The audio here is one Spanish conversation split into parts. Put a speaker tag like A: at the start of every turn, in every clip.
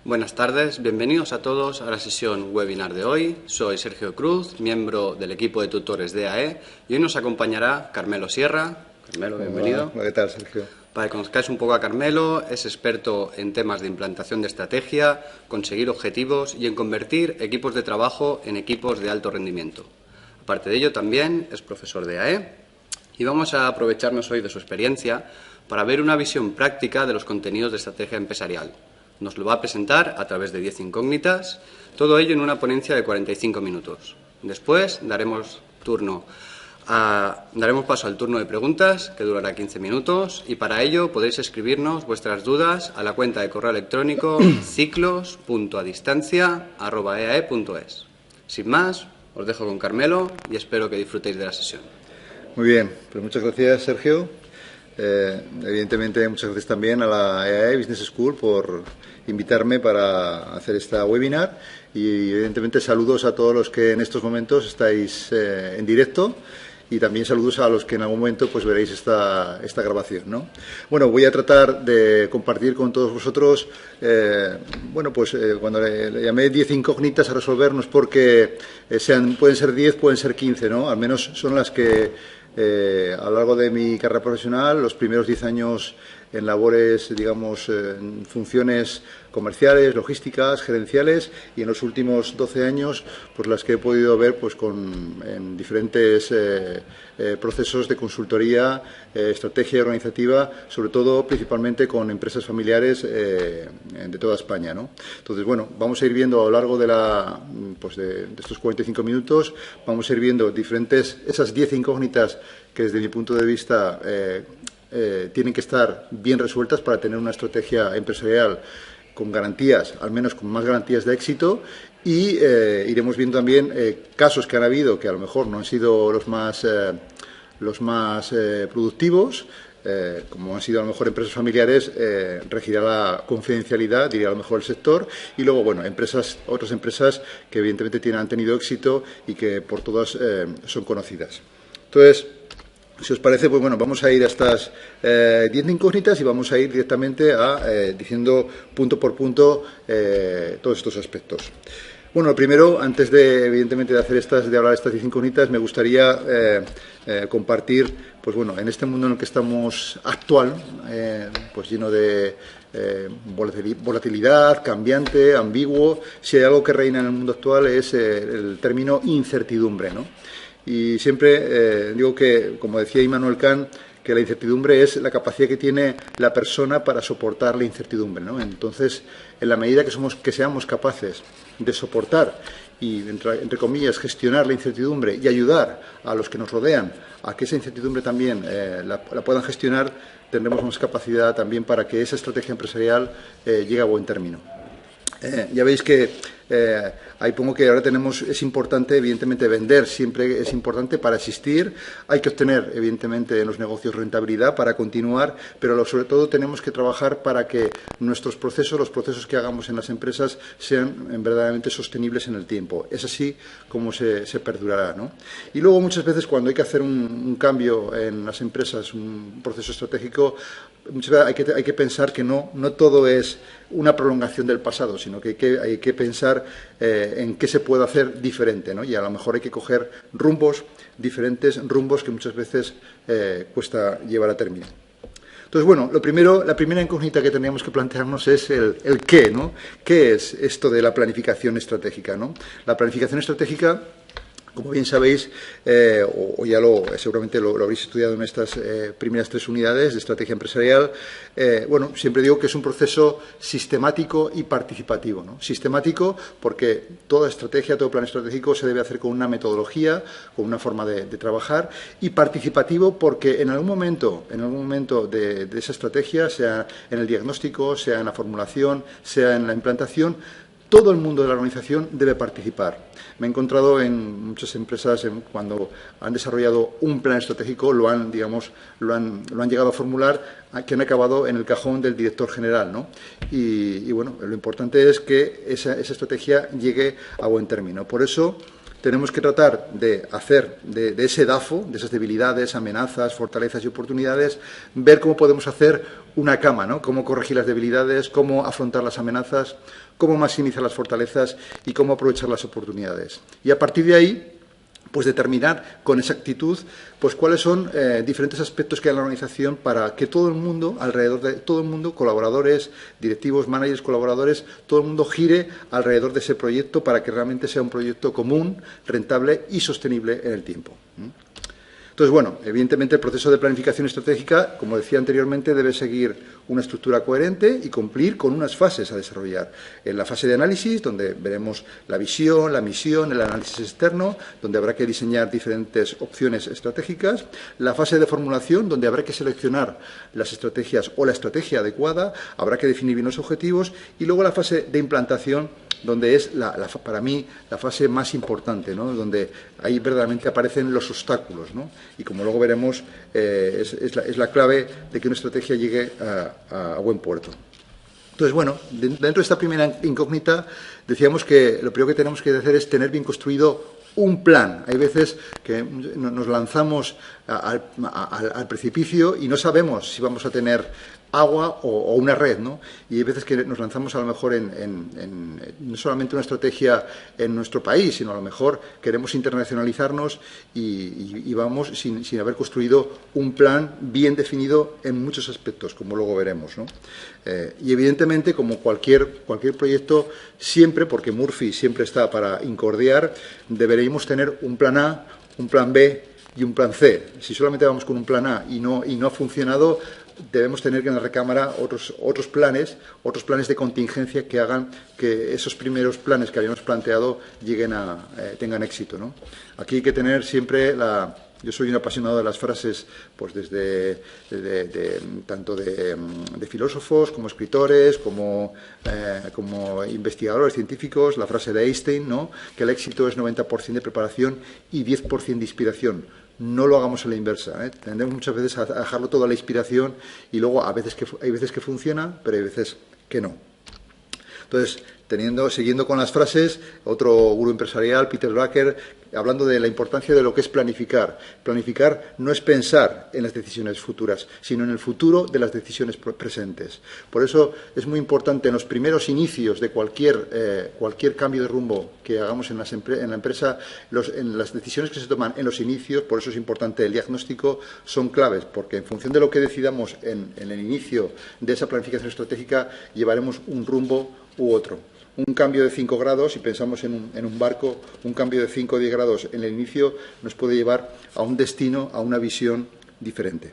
A: Buenas tardes, bienvenidos a todos a la sesión webinar de hoy. Soy Sergio Cruz, miembro del equipo de tutores de AE, y hoy nos acompañará Carmelo Sierra. Carmelo, bienvenido.
B: Hola, ¿qué tal, Sergio?
A: Para que conozcáis un poco a Carmelo, es experto en temas de implantación de estrategia, conseguir objetivos y en convertir equipos de trabajo en equipos de alto rendimiento. Aparte de ello, también es profesor de AE y vamos a aprovecharnos hoy de su experiencia para ver una visión práctica de los contenidos de estrategia empresarial. Nos lo va a presentar a través de 10 incógnitas, todo ello en una ponencia de 45 minutos. Después daremos paso al turno de preguntas, que durará 15 minutos, y para ello podéis escribirnos vuestras dudas a la cuenta de correo electrónico ciclos.adistancia@eae.es. Sin más, os dejo con Carmelo y espero que disfrutéis de la sesión.
B: Muy bien, pues muchas gracias, Sergio. Evidentemente, muchas gracias también a la EAE Business School por invitarme para hacer esta webinar y, evidentemente, saludos a todos los que en estos momentos estáis en directo y también saludos a los que en algún momento pues veréis esta grabación, ¿no? Bueno, voy a tratar de compartir con todos vosotros, cuando le llamé 10 incógnitas a resolver, no es porque pueden ser 10, pueden ser 15, ¿no? Al menos son las que a lo largo de mi carrera profesional, los primeros 10 años en labores, digamos, en funciones comerciales, logísticas, gerenciales, y en los últimos 12 años, pues las que he podido ver pues en diferentes procesos de consultoría, estrategia organizativa, sobre todo principalmente con empresas familiares de toda España, ¿no? Entonces, bueno, vamos a ir viendo a lo largo de de estos 45 minutos, vamos a ir viendo esas 10 incógnitas que desde mi punto de vista tienen que estar bien resueltas para tener una estrategia empresarial con garantías, al menos con más garantías de éxito, y iremos viendo también casos que han habido que a lo mejor no han sido los más productivos, como han sido a lo mejor empresas familiares, regirá la confidencialidad, diría a lo mejor el sector, y luego, bueno, otras empresas que evidentemente han tenido éxito y que por todas son conocidas. Entonces, si os parece, pues bueno, vamos a ir a estas 10 incógnitas y vamos a ir directamente diciendo punto por punto todos estos aspectos. Bueno, lo primero, antes de, evidentemente, de hablar de estas 10 incógnitas, me gustaría compartir, pues bueno, en este mundo en el que estamos actual, pues lleno de volatilidad, cambiante, ambiguo, si hay algo que reina en el mundo actual es el término incertidumbre, ¿no? Y siempre digo que, como decía Immanuel Kant, que la incertidumbre es la capacidad que tiene la persona para soportar la incertidumbre, ¿no? Entonces, en la medida que seamos capaces de soportar y, entre comillas, gestionar la incertidumbre y ayudar a los que nos rodean a que esa incertidumbre también la puedan gestionar, tendremos más capacidad también para que esa estrategia empresarial llegue a buen término. Ya veis que ahí pongo que ahora es importante, evidentemente, vender, siempre es importante para existir. Hay que obtener, evidentemente, en los negocios rentabilidad para continuar, pero sobre todo tenemos que trabajar para que nuestros procesos, los procesos que hagamos en las empresas, sean verdaderamente sostenibles en el tiempo. Es así como se perdurará, ¿no? Y luego, muchas veces, cuando hay que hacer un cambio en las empresas, un proceso estratégico, muchas veces hay que pensar que no todo es una prolongación del pasado, sino que hay que pensar en qué se puede hacer diferente, ¿no? Y a lo mejor hay que coger diferentes rumbos que muchas veces cuesta llevar a término. Entonces, bueno, la primera incógnita que tendríamos que plantearnos es el qué, ¿no? ¿Qué es esto de la planificación estratégica, ¿no? La planificación estratégica, como bien sabéis, seguramente lo habréis estudiado en estas primeras 3 unidades de estrategia empresarial, siempre digo que es un proceso sistemático y participativo, ¿no? Sistemático porque toda estrategia, todo plan estratégico se debe hacer con una metodología, con una forma de trabajar, y participativo porque en algún momento de esa estrategia, sea en el diagnóstico, sea en la formulación, sea en la implantación, todo el mundo de la organización debe participar. Me he encontrado en muchas empresas cuando han desarrollado un plan estratégico, lo han llegado a formular, que han acabado en el cajón del director general, ¿no? Y bueno, lo importante es que esa estrategia llegue a buen término. Por eso, tenemos que tratar de hacer de ese DAFO, de esas debilidades, amenazas, fortalezas y oportunidades, ver cómo podemos hacer una cama, ¿no? Cómo corregir las debilidades, cómo afrontar las amenazas, cómo maximizar las fortalezas y cómo aprovechar las oportunidades. Y a partir de ahí, pues determinar con exactitud pues cuáles son diferentes aspectos que hay en la organización para que todo el mundo, alrededor de todo el mundo, colaboradores, directivos, managers, colaboradores, todo el mundo gire alrededor de ese proyecto para que realmente sea un proyecto común, rentable y sostenible en el tiempo. Entonces, bueno, evidentemente el proceso de planificación estratégica, como decía anteriormente, debe seguir una estructura coherente y cumplir con unas fases a desarrollar. En la fase de análisis, donde veremos la visión, la misión, el análisis externo, donde habrá que diseñar diferentes opciones estratégicas. La fase de formulación, donde habrá que seleccionar las estrategias o la estrategia adecuada, habrá que definir bien los objetivos. Y luego la fase de implantación, donde es, para mí, la fase más importante, ¿no? Donde ahí verdaderamente aparecen los obstáculos, ¿no? Y como luego veremos, es la clave de que una estrategia llegue a buen puerto. Entonces, bueno, dentro de esta primera incógnita, decíamos que lo primero que tenemos que hacer es tener bien construido un plan. Hay veces que nos lanzamos al precipicio y no sabemos si vamos a tener agua o una red, ¿no? Y hay veces que nos lanzamos a lo mejor no solamente una estrategia en nuestro país, sino a lo mejor queremos internacionalizarnos y vamos sin haber construido un plan bien definido en muchos aspectos, como luego veremos, ¿no? Y evidentemente, como cualquier proyecto, siempre, porque Murphy siempre está para incordiar, deberíamos tener un plan A, un plan B y un plan C. Si solamente vamos con un plan A y no ha funcionado, debemos tener que en la recámara otros planes de contingencia que hagan que esos primeros planes que habíamos planteado tengan éxito, ¿no? Aquí hay que tener siempre yo soy un apasionado de las frases, pues tanto de filósofos como escritores, como investigadores científicos, la frase de Einstein, ¿no? Que el éxito es 90% de preparación y 10% de inspiración. No lo hagamos a la inversa, ¿eh? Tendemos muchas veces a dejarlo todo a la inspiración y luego hay veces que funciona, pero hay veces que no. Entonces, siguiendo con las frases, otro gurú empresarial, Peter Drucker, hablando de la importancia de lo que es planificar. Planificar no es pensar en las decisiones futuras, sino en el futuro de las decisiones presentes. Por eso es muy importante en los primeros inicios de cualquier cambio de rumbo que hagamos en la empresa, en las decisiones que se toman en los inicios, por eso es importante el diagnóstico, son claves, porque en función de lo que decidamos en el inicio de esa planificación estratégica, llevaremos un rumbo u otro. Un cambio de 5 grados, si pensamos en un barco, un cambio de 5 o 10 grados en el inicio nos puede llevar a un destino, a una visión diferente.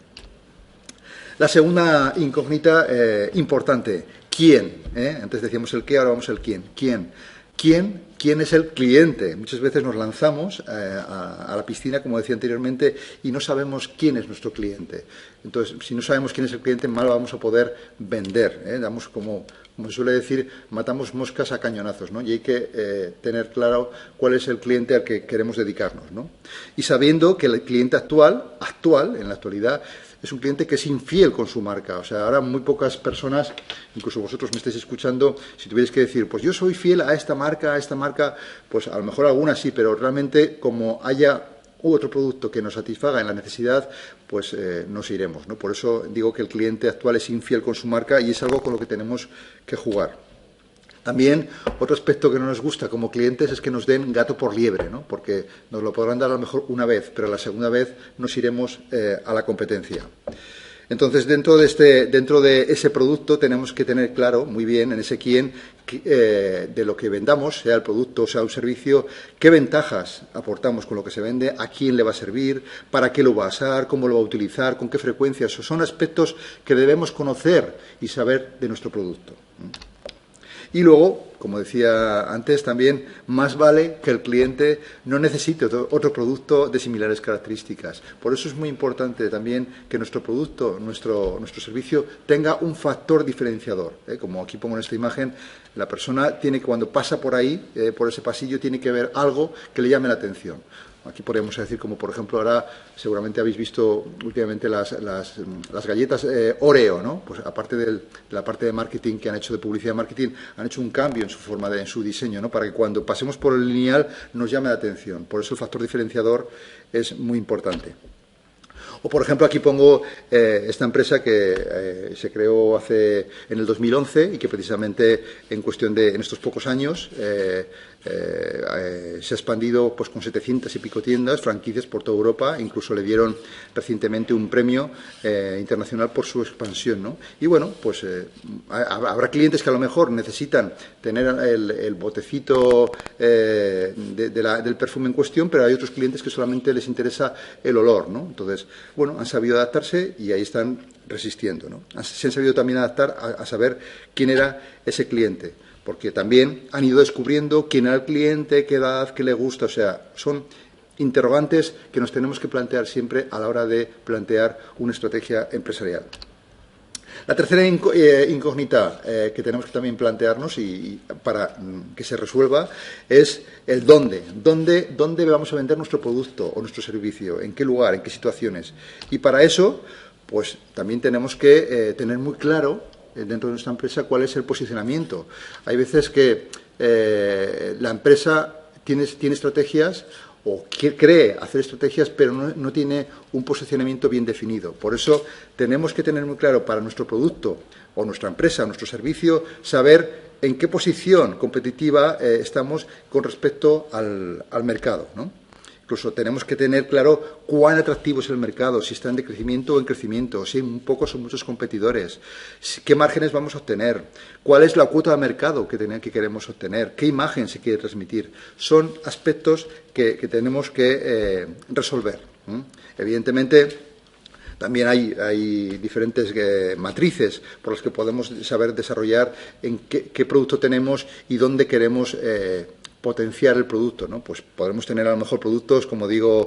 B: La segunda incógnita importante, ¿quién? Antes decíamos el qué, ahora vamos al quién. ¿Quién es el cliente? Muchas veces nos lanzamos a la piscina, como decía anteriormente, y no sabemos quién es nuestro cliente. Entonces, si no sabemos quién es el cliente, mal vamos a poder vender. Damos como se suele decir, matamos moscas a cañonazos, ¿no? Y hay que tener claro cuál es el cliente al que queremos dedicarnos, ¿no? Y sabiendo que el cliente actual, en la actualidad, es un cliente que es infiel con su marca. O sea, ahora muy pocas personas, incluso vosotros me estáis escuchando, si tuvierais que decir, pues yo soy fiel a esta marca, pues a lo mejor algunas sí, pero realmente como haya otro producto que nos satisfaga en la necesidad, pues nos iremos, ¿no? Por eso digo que el cliente actual es infiel con su marca y es algo con lo que tenemos que jugar. También, otro aspecto que no nos gusta como clientes es que nos den gato por liebre, ¿no? Porque nos lo podrán dar a lo mejor una vez, pero la segunda vez nos iremos a la competencia. Entonces, dentro de ese producto tenemos que tener claro, muy bien, en ese quién, de lo que vendamos, sea el producto o sea un servicio, qué ventajas aportamos con lo que se vende, a quién le va a servir, para qué lo va a usar, cómo lo va a utilizar, con qué frecuencia. Esos son aspectos que debemos conocer y saber de nuestro producto. Y luego, como decía antes, también más vale que el cliente no necesite otro producto de similares características. Por eso es muy importante también que nuestro producto, nuestro servicio, tenga un factor diferenciador. Como aquí pongo en esta imagen, la persona tiene que, cuando pasa por ahí, por ese pasillo, tiene que ver algo que le llame la atención. Aquí podríamos decir, como por ejemplo ahora seguramente habéis visto últimamente las galletas Oreo, ¿no? Pues aparte de la parte de marketing que han hecho, de publicidad y marketing, han hecho un cambio en su forma en su diseño, ¿no? Para que cuando pasemos por el lineal nos llame la atención. Por eso el factor diferenciador es muy importante. O, por ejemplo, aquí pongo esta empresa que se creó en el 2011 y que precisamente en estos pocos años se ha expandido pues con 700 y pico tiendas, franquicias por toda Europa. Incluso le dieron recientemente un premio internacional por su expansión, ¿no? Y bueno, pues habrá clientes que a lo mejor necesitan tener el botecito del perfume en cuestión, pero hay otros clientes que solamente les interesa el olor, ¿no? Entonces, bueno, han sabido adaptarse y ahí están resistiendo, ¿no? Se han sabido también adaptar a saber quién era ese cliente, porque también han ido descubriendo quién era el cliente, qué edad, qué le gusta. O sea, son interrogantes que nos tenemos que plantear siempre a la hora de plantear una estrategia empresarial. La tercera incógnita que tenemos que también plantearnos y para que se resuelva es el dónde. ¿Dónde vamos a vender nuestro producto o nuestro servicio? ¿En qué lugar? ¿En qué situaciones? Y para eso, pues también tenemos que tener muy claro dentro de nuestra empresa cuál es el posicionamiento. Hay veces que la empresa tiene estrategias o cree hacer estrategias, pero no tiene un posicionamiento bien definido. Por eso tenemos que tener muy claro para nuestro producto o nuestra empresa, nuestro servicio, saber en qué posición competitiva estamos con respecto al mercado, ¿no? Incluso tenemos que tener claro cuán atractivo es el mercado, si está en decrecimiento o en crecimiento, si hay pocos o muchos competidores, qué márgenes vamos a obtener, cuál es la cuota de mercado que queremos obtener, qué imagen se quiere transmitir. Son aspectos que tenemos que resolver. Evidentemente, también hay diferentes matrices por las que podemos saber desarrollar en qué producto tenemos y dónde queremos potenciar el producto, ¿no? Pues podremos tener a lo mejor productos, como digo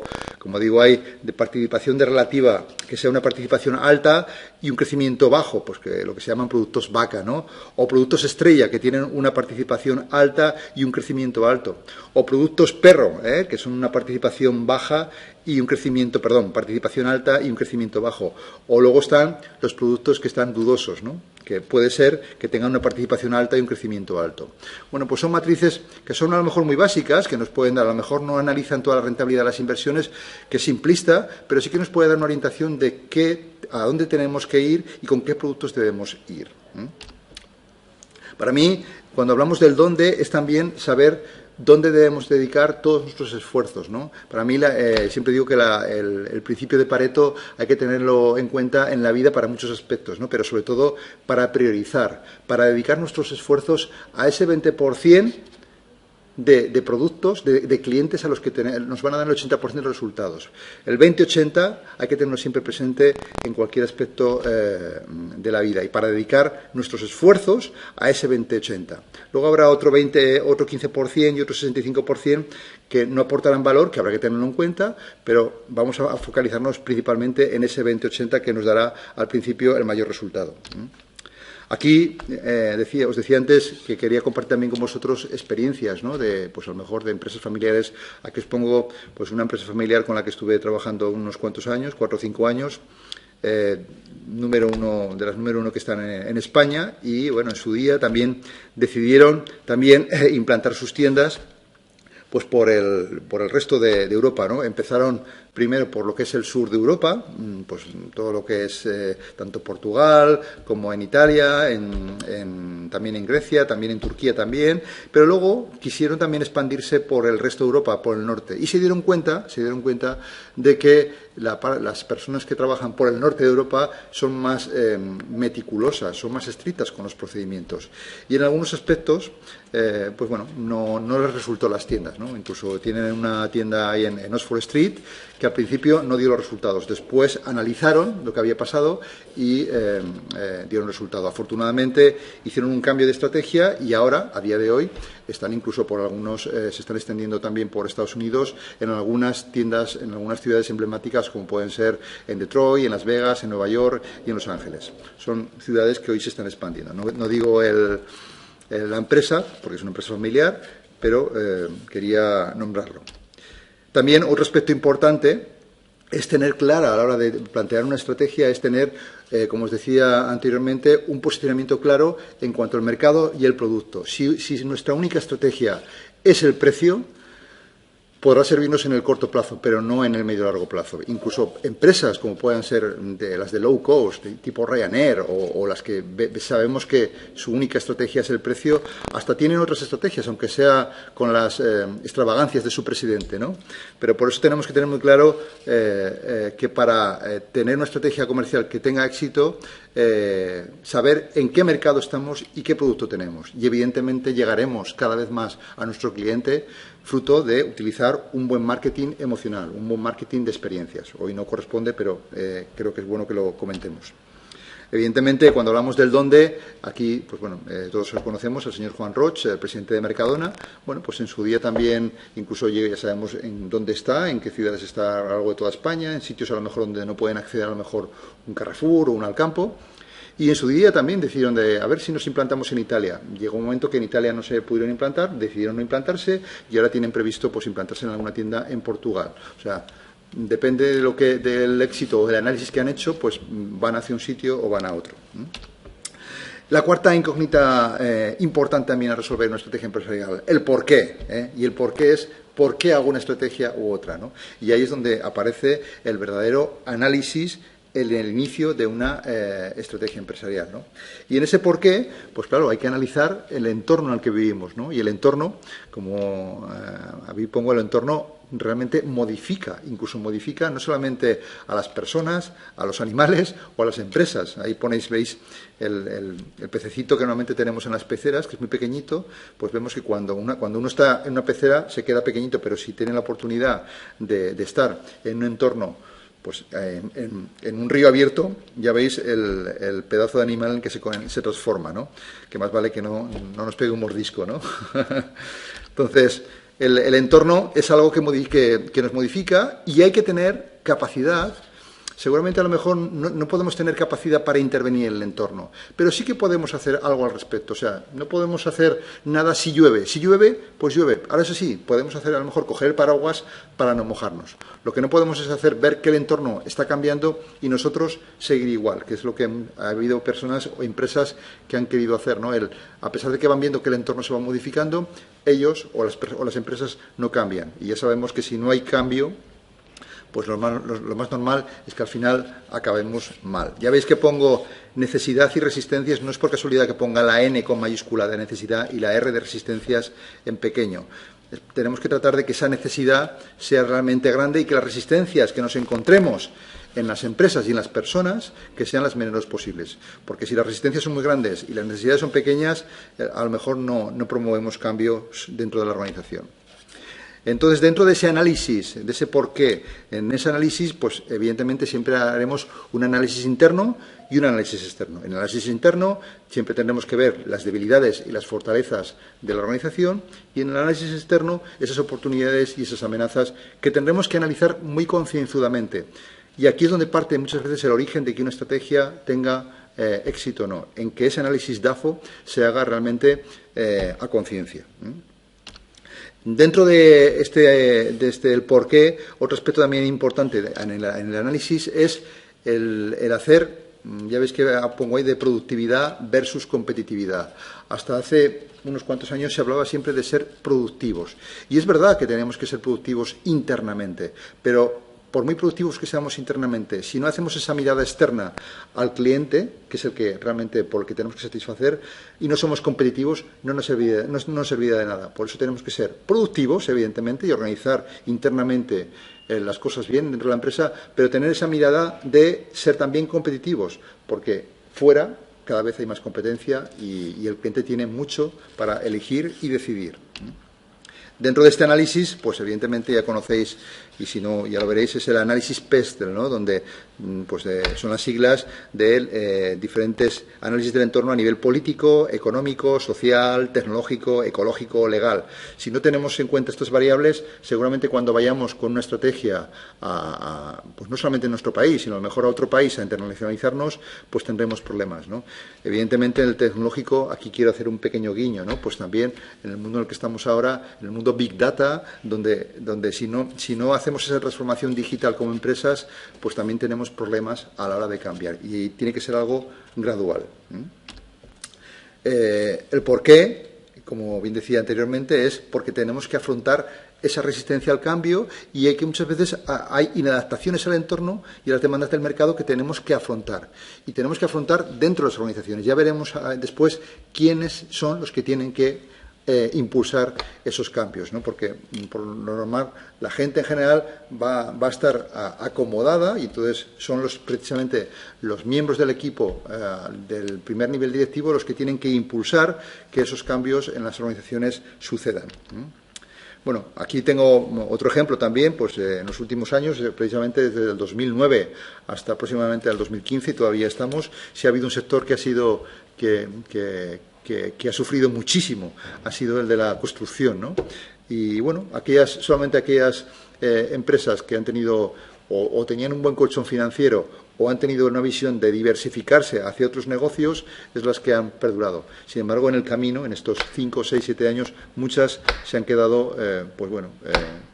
B: hay de participación de relativa, que sea una participación alta y un crecimiento bajo, pues que lo que se llaman productos vaca, ¿no? O productos estrella, que tienen una participación alta y un crecimiento alto. O productos perro, que son una participación baja y un crecimiento, participación alta y un crecimiento bajo. O luego están los productos que están dudosos, ¿no? Que puede ser que tengan una participación alta y un crecimiento alto. Bueno, pues son matrices que son a lo mejor muy básicas, que nos pueden dar, a lo mejor no analizan toda la rentabilidad de las inversiones, que es simplista, pero sí que nos puede dar una orientación de a dónde tenemos que ir y con qué productos debemos ir. Para mí, cuando hablamos del dónde, es también saber dónde debemos dedicar todos nuestros esfuerzos, ¿no? Para mí, siempre digo que el principio de Pareto hay que tenerlo en cuenta en la vida para muchos aspectos, ¿no? Pero sobre todo para priorizar, para dedicar nuestros esfuerzos a ese 20% de productos, de clientes a los que nos van a dar el 80% de los resultados. El 20-80 hay que tenerlo siempre presente en cualquier aspecto de la vida y para dedicar nuestros esfuerzos a ese 20-80. Luego habrá otro 15% y otro 65% que no aportarán valor, que habrá que tenerlo en cuenta, pero vamos a focalizarnos principalmente en ese 20-80 que nos dará al principio el mayor resultado. Aquí os decía antes que quería compartir también con vosotros experiencias, ¿no? Pues a lo mejor de empresas familiares. Aquí os pongo pues una empresa familiar con la que estuve trabajando unos cuantos años, 4 o 5 años, de las número uno que están en España, y bueno, en su día también decidieron implantar sus tiendas pues por el resto de Europa, ¿no? Empezaron primero por lo que es el sur de Europa, pues todo lo que es tanto Portugal como en Italia, también en Grecia, también en Turquía también, pero luego quisieron también expandirse por el resto de Europa, por el norte, y se dieron cuenta de que las personas que trabajan por el norte de Europa son más meticulosas, son más estrictas con los procedimientos, y en algunos aspectos pues bueno, no les resultó las tiendas, ¿no? Incluso tienen una tienda ahí en Oxford Street que al principio no dio los resultados. Después analizaron lo que había pasado y dieron resultado. Afortunadamente hicieron un cambio de estrategia y ahora, a día de hoy, están incluso se están extendiendo también por Estados Unidos en algunas tiendas, en algunas ciudades emblemáticas como pueden ser en Detroit, en Las Vegas, en Nueva York y en Los Ángeles. Son ciudades que hoy se están expandiendo. No digo la empresa, porque es una empresa familiar, pero quería nombrarlo. También otro aspecto importante es tener clara a la hora de plantear una estrategia, es tener, como os decía anteriormente, un posicionamiento claro en cuanto al mercado y el producto. Si nuestra única estrategia es el precio, podrá servirnos en el corto plazo, pero no en el medio y largo plazo. Incluso empresas como puedan ser las de low cost, tipo Ryanair, o las que sabemos que su única estrategia es el precio, hasta tienen otras estrategias, aunque sea con las extravagancias de su presidente, ¿no? Pero por eso tenemos que tener muy claro que para tener una estrategia comercial que tenga éxito, saber en qué mercado estamos y qué producto tenemos. Y evidentemente llegaremos cada vez más a nuestro cliente fruto de utilizar un buen marketing emocional, un buen marketing de experiencias. Hoy no corresponde, pero creo que es bueno que lo comentemos. Evidentemente, cuando hablamos del dónde, aquí, pues bueno, todos conocemos al señor Juan Roig, el presidente de Mercadona. Bueno, pues en su día también, incluso ya sabemos en dónde está, en qué ciudades está a lo largo de toda España, en sitios a lo mejor donde no pueden acceder a lo mejor un Carrefour o un Alcampo. Y en su día también decidieron a ver si nos implantamos en Italia. Llegó un momento que en Italia no se pudieron implantar, decidieron no implantarse y ahora tienen previsto pues implantarse en alguna tienda en Portugal. O sea, depende del éxito o del análisis que han hecho, pues van hacia un sitio o van a otro. La cuarta incógnita importante también a resolver en una estrategia empresarial, el por qué. Y el por qué es por qué hago una estrategia u otra, ¿no? Y ahí es donde aparece el verdadero análisis en el inicio de una estrategia empresarial, ¿no? Y en ese porqué, pues claro, hay que analizar el entorno en el que vivimos, ¿no? Y el entorno, como a mí pongo el entorno, realmente modifica, incluso modifica no solamente a las personas, a los animales o a las empresas. Ahí veis el pececito que normalmente tenemos en las peceras, que es muy pequeñito, pues vemos que cuando uno está en una pecera se queda pequeñito, pero si tiene la oportunidad de estar en un entorno, pues en un río abierto, ya veis el pedazo de animal en que se transforma, ¿no? Que más vale que no nos pegue un mordisco, ¿no? Entonces, el entorno es algo que nos modifica y hay que tener capacidad. Seguramente a lo mejor no podemos tener capacidad para intervenir en el entorno, pero sí que podemos hacer algo al respecto. O sea, no podemos hacer nada si llueve. Si llueve, pues llueve. Ahora eso sí, podemos hacer a lo mejor coger el paraguas para no mojarnos. Lo que no podemos es ver que el entorno está cambiando y nosotros seguir igual, que es lo que ha habido personas o empresas que han querido hacer, ¿no? A pesar de que van viendo que el entorno se va modificando, ellos o las empresas no cambian. Y ya sabemos que si no hay cambio, pues lo más normal es que al final acabemos mal. Ya veis que pongo necesidad y resistencias, no es por casualidad que ponga la N con mayúscula de necesidad y la R de resistencias en pequeño. Tenemos que tratar de que esa necesidad sea realmente grande y que las resistencias que nos encontremos en las empresas y en las personas que sean las menores posibles. Porque si las resistencias son muy grandes y las necesidades son pequeñas, a lo mejor no promovemos cambios dentro de la organización. Entonces, dentro de ese análisis, de ese porqué, en ese análisis, pues evidentemente siempre haremos un análisis interno y un análisis externo. En el análisis interno siempre tendremos que ver las debilidades y las fortalezas de la organización y en el análisis externo esas oportunidades y esas amenazas que tendremos que analizar muy concienzudamente. Y aquí es donde parte muchas veces el origen de que una estrategia tenga éxito o no, en que ese análisis DAFO se haga realmente a conciencia. Dentro de el porqué, otro aspecto también importante en el análisis es el hacer, ya veis que pongo ahí de productividad versus competitividad. Hasta hace unos cuantos años se hablaba siempre de ser productivos. Y es verdad que tenemos que ser productivos internamente, pero por muy productivos que seamos internamente, si no hacemos esa mirada externa al cliente, que es el que realmente por el que tenemos que satisfacer, y no somos competitivos, no nos serviría de nada. Por eso tenemos que ser productivos, evidentemente, y organizar internamente las cosas bien dentro de la empresa, pero tener esa mirada de ser también competitivos, porque fuera cada vez hay más competencia y el cliente tiene mucho para elegir y decidir. Dentro de este análisis, pues evidentemente ya conocéis, y si no ya lo veréis, es el análisis PESTEL, ¿no? Donde pues, son las siglas de diferentes análisis del entorno a nivel político, económico, social, tecnológico, ecológico, legal. Si no tenemos en cuenta estas variables, seguramente cuando vayamos con una estrategia pues no solamente en nuestro país, sino a lo mejor a otro país a internacionalizarnos, pues tendremos problemas, ¿no? Evidentemente en el tecnológico, aquí quiero hacer un pequeño guiño, ¿no? Pues también en el mundo en el que estamos ahora, en el mundo mundo Big Data, donde si no hacemos esa transformación digital como empresas, pues también tenemos problemas a la hora de cambiar. Y tiene que ser algo gradual. El porqué, como bien decía anteriormente, es porque tenemos que afrontar esa resistencia al cambio y hay que muchas veces hay inadaptaciones al entorno y a las demandas del mercado que tenemos que afrontar. Y tenemos que afrontar dentro de las organizaciones. Ya veremos después quiénes son los que tienen que impulsar esos cambios, ¿no? Porque por lo normal la gente en general va a estar acomodada y entonces son precisamente los miembros del equipo del primer nivel directivo los que tienen que impulsar que esos cambios en las organizaciones sucedan. Bueno, aquí tengo otro ejemplo también, pues en los últimos años, precisamente desde el 2009 hasta aproximadamente el 2015, y todavía estamos, sí ha habido un sector que ha sido que ha sufrido muchísimo, ha sido el de la construcción, ¿no? Y bueno, solamente aquellas empresas que han tenido o tenían un buen colchón financiero o han tenido una visión de diversificarse hacia otros negocios, es las que han perdurado. Sin embargo, en el camino, en estos 5, 6, 7 años, muchas se han quedado,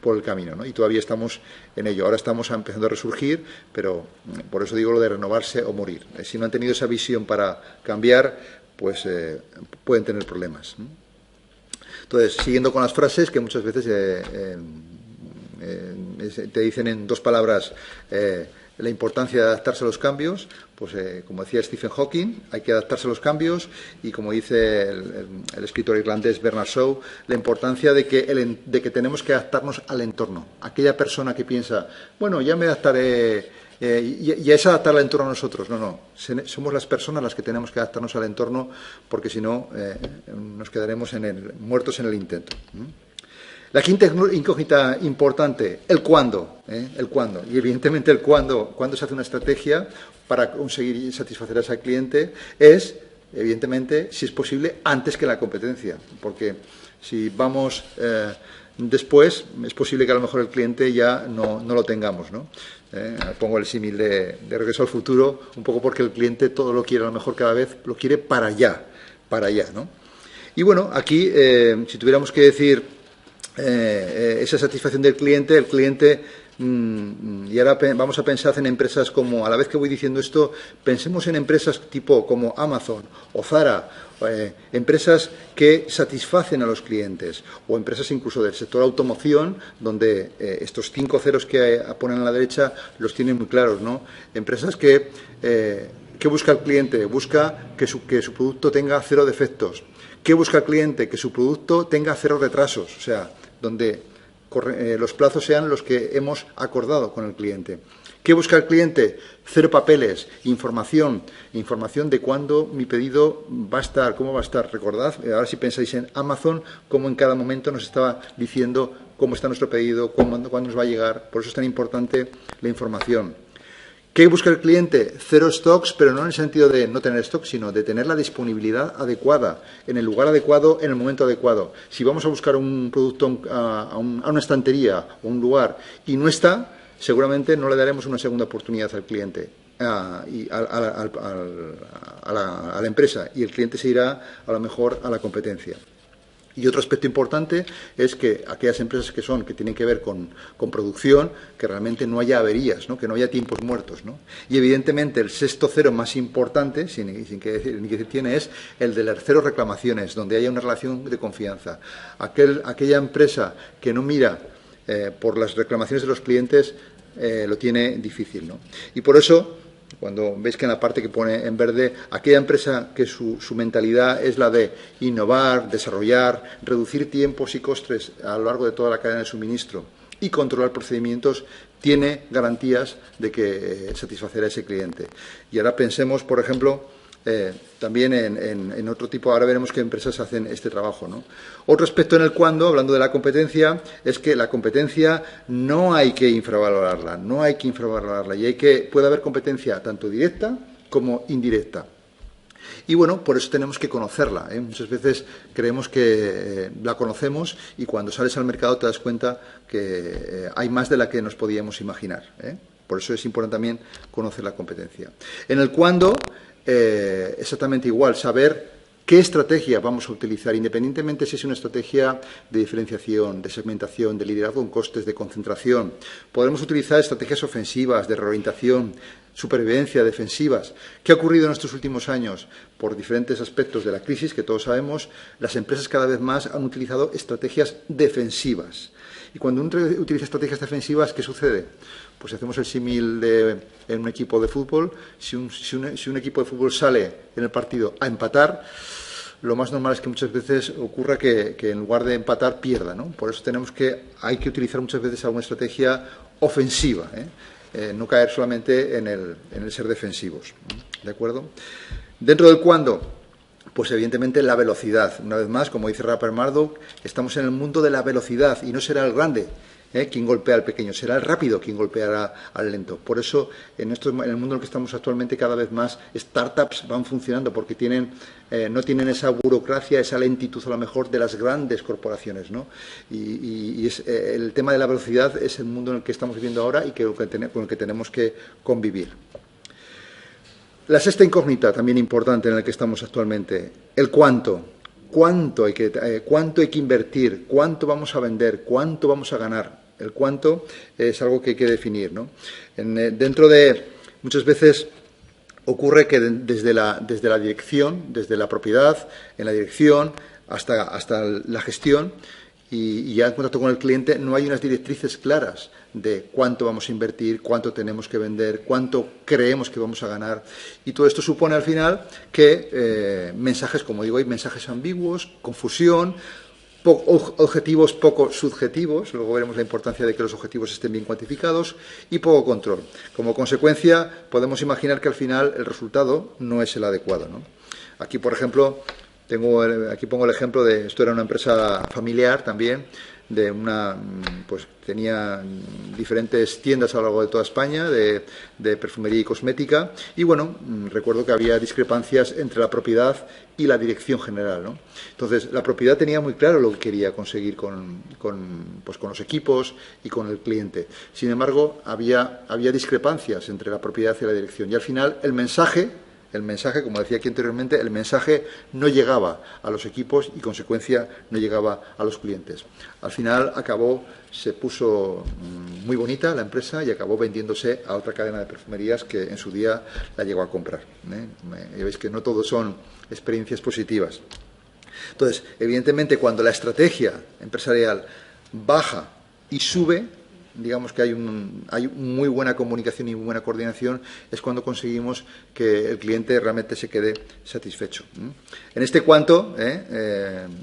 B: por el camino, ¿no? Y todavía estamos en ello. Ahora estamos empezando a resurgir, pero por eso digo lo de renovarse o morir. Si no han tenido esa visión para cambiar, pues pueden tener problemas. Entonces, siguiendo con las frases que muchas veces te dicen en 2 palabras la importancia de adaptarse a los cambios, pues como decía Stephen Hawking, hay que adaptarse a los cambios y como dice el escritor irlandés Bernard Shaw, la importancia de que tenemos que adaptarnos al entorno. Aquella persona que piensa, bueno, ya me adaptaré, y es adaptar al entorno a nosotros. No, somos las personas las que tenemos que adaptarnos al entorno porque si no nos quedaremos muertos en el intento. La quinta incógnita importante, el cuándo. El cuándo. Y evidentemente el cuándo se hace una estrategia para conseguir satisfacer a ese cliente es, evidentemente, si es posible, antes que la competencia. Porque si vamos después, es posible que a lo mejor el cliente ya no lo tengamos, ¿no? Pongo el símil de Regreso al Futuro, un poco porque el cliente todo lo quiere, a lo mejor cada vez lo quiere para allá, ¿no? Y bueno, aquí, si tuviéramos que decir esa satisfacción del cliente, y ahora vamos a pensar en empresas como, a la vez que voy diciendo esto, pensemos en empresas tipo como Amazon o Zara, empresas que satisfacen a los clientes, o empresas incluso del sector automoción, donde estos 5 ceros que ponen a la derecha los tienen muy claros, ¿no? Empresas que busca el cliente, busca que su producto tenga 0 defectos. ¿Qué busca el cliente? Que su producto tenga 0 retrasos, o sea, donde los plazos sean los que hemos acordado con el cliente. ¿Qué busca el cliente? 0 papeles, información de cuándo mi pedido va a estar, cómo va a estar. Recordad, ahora si pensáis en Amazon, cómo en cada momento nos estaba diciendo cómo está nuestro pedido, cuándo nos va a llegar. Por eso es tan importante la información. ¿Qué busca el cliente? 0 stocks, pero no en el sentido de no tener stock, sino de tener la disponibilidad adecuada, en el lugar adecuado, en el momento adecuado. Si vamos a buscar un producto a una estantería o un lugar y no está, seguramente no le daremos una segunda oportunidad al cliente y a la empresa, y el cliente se irá a lo mejor a la competencia. Y otro aspecto importante es que aquellas empresas que tienen que ver con producción, que realmente no haya averías, ¿no? Que no haya tiempos muertos, ¿no? Y evidentemente el 6º cero más importante, sin que decir tiene, es el de las 0 reclamaciones, donde haya una relación de confianza. Aquella empresa que no mira por las reclamaciones de los clientes lo tiene difícil, ¿no? Y por eso, cuando veis que en la parte que pone en verde, aquella empresa que su mentalidad es la de innovar, desarrollar, reducir tiempos y costes a lo largo de toda la cadena de suministro y controlar procedimientos, tiene garantías de que satisfacerá a ese cliente. Y ahora pensemos, por ejemplo, también en otro tipo, ahora veremos qué empresas hacen este trabajo, ¿no? Otro aspecto en el cuándo, hablando de la competencia, es que la competencia no hay que infravalorarla, y puede haber competencia tanto directa como indirecta. Y bueno, por eso tenemos que conocerla, ¿eh? Muchas veces creemos que la conocemos y cuando sales al mercado te das cuenta que hay más de la que nos podíamos imaginar, ¿eh? Por eso es importante también conocer la competencia. En el cuándo, exactamente igual, saber ¿Qué estrategia vamos a utilizar? Independientemente si es una estrategia de diferenciación, de segmentación, de liderazgo en costes, de concentración. Podemos utilizar estrategias ofensivas, de reorientación, supervivencia, defensivas. ¿Qué ha ocurrido en estos últimos años? Por diferentes aspectos de la crisis, que todos sabemos, las empresas cada vez más han utilizado estrategias defensivas. Y cuando uno utiliza estrategias defensivas, ¿qué sucede? Pues hacemos el símil en un equipo de fútbol. Si un equipo de fútbol sale en el partido a empatar, lo más normal es que muchas veces ocurra que en lugar de empatar pierda, ¿no? Por eso hay que utilizar muchas veces alguna estrategia ofensiva, no caer solamente en el ser defensivos. ¿De acuerdo? Dentro del cuándo, pues evidentemente la velocidad. Una vez más, como dice Rupert Murdoch, estamos en el mundo de la velocidad y no será el grande quien golpea al pequeño, será el rápido quien golpeará al lento. Por eso, en el mundo en el que estamos actualmente, cada vez más startups van funcionando porque no tienen esa burocracia, esa lentitud a lo mejor de las grandes corporaciones, ¿no? Y el tema de la velocidad es el mundo en el que estamos viviendo ahora y con el que tenemos que convivir. La sexta incógnita, también importante, en la que estamos actualmente, el cuánto. ¿Cuánto hay que invertir? ¿Cuánto vamos a vender? ¿Cuánto vamos a ganar? El cuánto es algo que hay que definir, ¿no? Muchas veces ocurre que desde la dirección, desde la propiedad, en la dirección, hasta la gestión, y ya en contacto con el cliente, no hay unas directrices claras de cuánto vamos a invertir, cuánto tenemos que vender, cuánto creemos que vamos a ganar. Y todo esto supone al final que mensajes, como digo, hay mensajes ambiguos, confusión, objetivos poco subjetivos, luego veremos la importancia de que los objetivos estén bien cuantificados, y poco control. Como consecuencia, podemos imaginar que al final el resultado no es el adecuado, ¿no? Aquí, por ejemplo, aquí pongo el ejemplo de, esto era una empresa familiar también, pues tenía diferentes tiendas a lo largo de toda España de perfumería y cosmética, y bueno, recuerdo que había discrepancias entre la propiedad y la dirección general, ¿no? Entonces, la propiedad tenía muy claro lo que quería conseguir con los equipos y con el cliente. Sin embargo, había discrepancias entre la propiedad y la dirección, y al final el mensaje, como decía aquí anteriormente, el mensaje no llegaba a los equipos y, consecuencia, no llegaba a los clientes. Al final se puso muy bonita la empresa y acabó vendiéndose a otra cadena de perfumerías que en su día la llegó a comprar. Ya veis que no todo son experiencias positivas. Entonces, evidentemente, cuando la estrategia empresarial baja y sube, digamos que hay muy buena comunicación y muy buena coordinación, es cuando conseguimos que el cliente realmente se quede satisfecho. En este cuánto,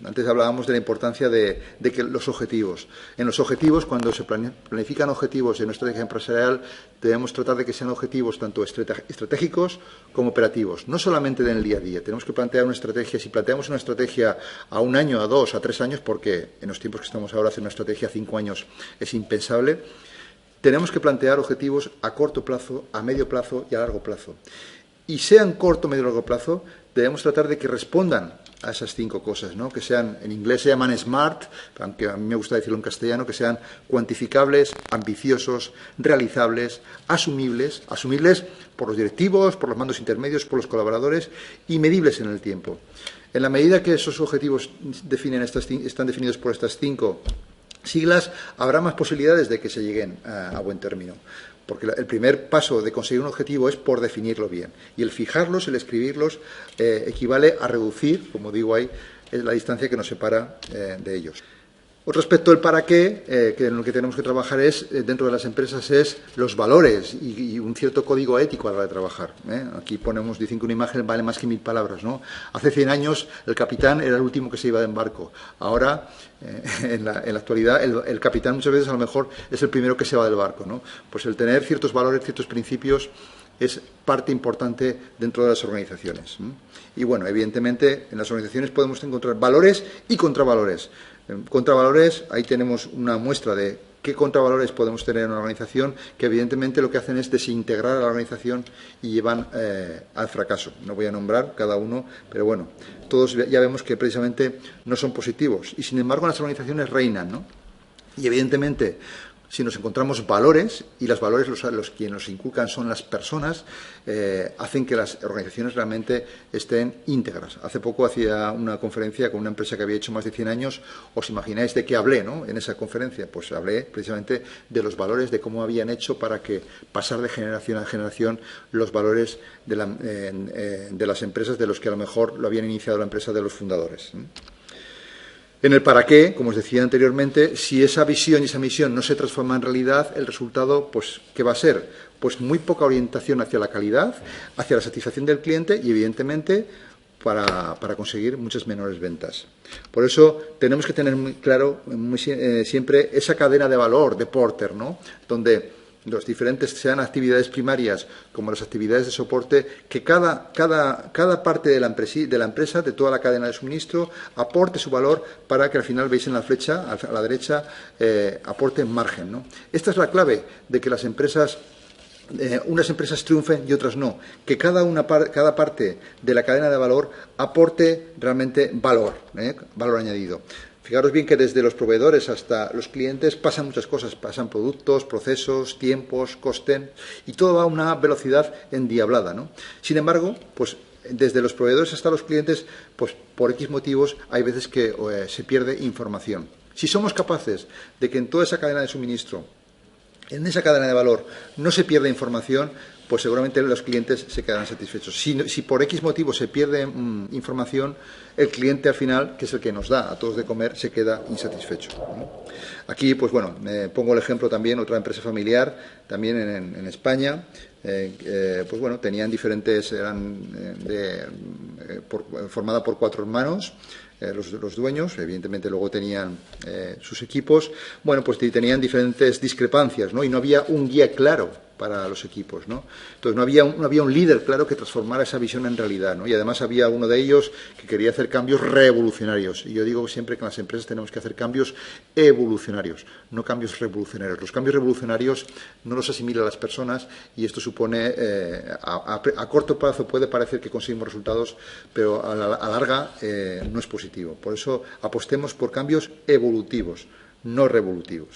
B: antes hablábamos de la importancia de que los objetivos. En los objetivos, cuando se planifican objetivos en nuestra estrategia empresarial, debemos tratar de que sean objetivos tanto estratégicos como operativos, no solamente en el día a día. Tenemos que plantear una estrategia. Si planteamos una estrategia a 1 año, a 2, a 3 años, porque en los tiempos que estamos ahora hacer una estrategia a 5 años es impensable, tenemos que plantear objetivos a corto plazo, a medio plazo y a largo plazo. Y sean corto, medio y largo plazo, debemos tratar de que respondan a esas 5 cosas, ¿no? Que sean, en inglés se llaman SMART, aunque a mí me gusta decirlo en castellano, que sean cuantificables, ambiciosos, realizables, asumibles por los directivos, por los mandos intermedios, por los colaboradores, y medibles en el tiempo. En la medida que esos objetivos están definidos por estas 5 siglas, habrá más posibilidades de que se lleguen a buen término. Porque el primer paso de conseguir un objetivo es por definirlo bien. Y el fijarlos, el escribirlos, equivale a reducir, como digo ahí, la distancia que nos separa de ellos. Otro aspecto del para qué, que en lo que tenemos que trabajar dentro de las empresas, es los valores y un cierto código ético a la hora de trabajar. Aquí dicen que una imagen vale más que 1000 palabras, ¿no? Hace 100 años el capitán era el último que se iba en barco. Ahora, en la actualidad, el capitán muchas veces a lo mejor es el primero que se va del barco, ¿no? Pues el tener ciertos valores, ciertos principios, es parte importante dentro de las organizaciones. Y bueno, evidentemente en las organizaciones podemos encontrar valores y contravalores. Contravalores, ahí tenemos una muestra de qué contravalores podemos tener en una organización, que evidentemente lo que hacen es desintegrar a la organización y llevan al fracaso. No voy a nombrar cada uno, pero bueno, todos ya vemos que precisamente no son positivos y sin embargo en las organizaciones reinan, ¿no? Y evidentemente si nos encontramos valores, y los valores los quienes nos inculcan son las personas, hacen que las organizaciones realmente estén íntegras. Hace poco hacía una conferencia con una empresa que había hecho más de 100 años. ¿Os imagináis de qué hablé, ¿no?, en esa conferencia? Pues hablé precisamente de los valores, de cómo habían hecho para que pasar de generación a generación los valores de las empresas de los que a lo mejor lo habían iniciado la empresa de los fundadores. En el para qué, como os decía anteriormente, si esa visión y esa misión no se transforma en realidad, el resultado, pues, ¿qué va a ser? Pues muy poca orientación hacia la calidad, hacia la satisfacción del cliente y, evidentemente, para conseguir muchas menores ventas. Por eso tenemos que tener muy claro siempre esa cadena de valor de Porter, ¿no?, donde los diferentes, sean actividades primarias como las actividades de soporte, que cada parte de la empresa, de toda la cadena de suministro, aporte su valor para que al final, veis en la flecha, a la derecha, aporte margen, ¿no? Esta es la clave de que las empresas, unas empresas triunfen y otras no, que cada parte de la cadena de valor aporte realmente valor añadido. Fijaros bien que desde los proveedores hasta los clientes pasan muchas cosas, pasan productos, procesos, tiempos, coste, y todo va a una velocidad endiablada, ¿no? Sin embargo, pues desde los proveedores hasta los clientes, pues por X motivos hay veces que se pierde información. Si somos capaces de que en toda esa cadena de suministro, en esa cadena de valor, no se pierda información, pues seguramente los clientes se quedarán satisfechos. Si por X motivo se pierde información, el cliente al final, que es el que nos da a todos de comer, se queda insatisfecho, ¿no? Aquí, pues bueno, pongo el ejemplo también, otra empresa familiar, también en España, pues bueno, tenían diferentes, formada por 4 hermanos, los dueños, evidentemente luego tenían sus equipos, bueno, pues tenían diferentes discrepancias, ¿no? Y no había un guía claro para los equipos, ¿no? Entonces no había un líder claro que transformara esa visión en realidad, ¿no? Y además había uno de ellos que quería hacer cambios revolucionarios. Y yo digo siempre que en las empresas tenemos que hacer cambios evolucionarios, no cambios revolucionarios. Los cambios revolucionarios no los asimila las personas y esto supone, a corto plazo puede parecer que conseguimos resultados, pero a la larga no es positivo. Por eso apostemos por cambios evolutivos, no revolutivos.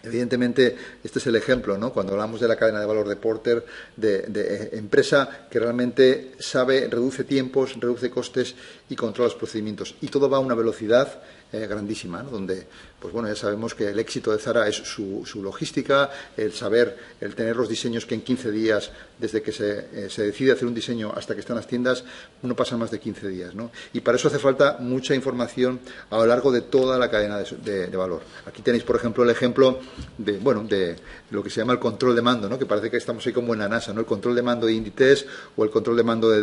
B: Evidentemente, este es el ejemplo, ¿no?, cuando hablamos de la cadena de valor de Porter, de empresa que realmente sabe, reduce tiempos, reduce costes y controla los procedimientos. Y todo va a una velocidad grandísima, ¿no?, donde, pues bueno, ya sabemos que el éxito de Zara es su logística, el tener los diseños que en 15 días, desde que se decide hacer un diseño hasta que están las tiendas, no pasa más de 15 días, ¿no? Y para eso hace falta mucha información a lo largo de toda la cadena de valor. Aquí tenéis, por ejemplo, el ejemplo de lo que se llama el control de mando, ¿no?, que parece que estamos ahí como en la NASA, ¿no?, el control de mando de Inditex o el control de mando de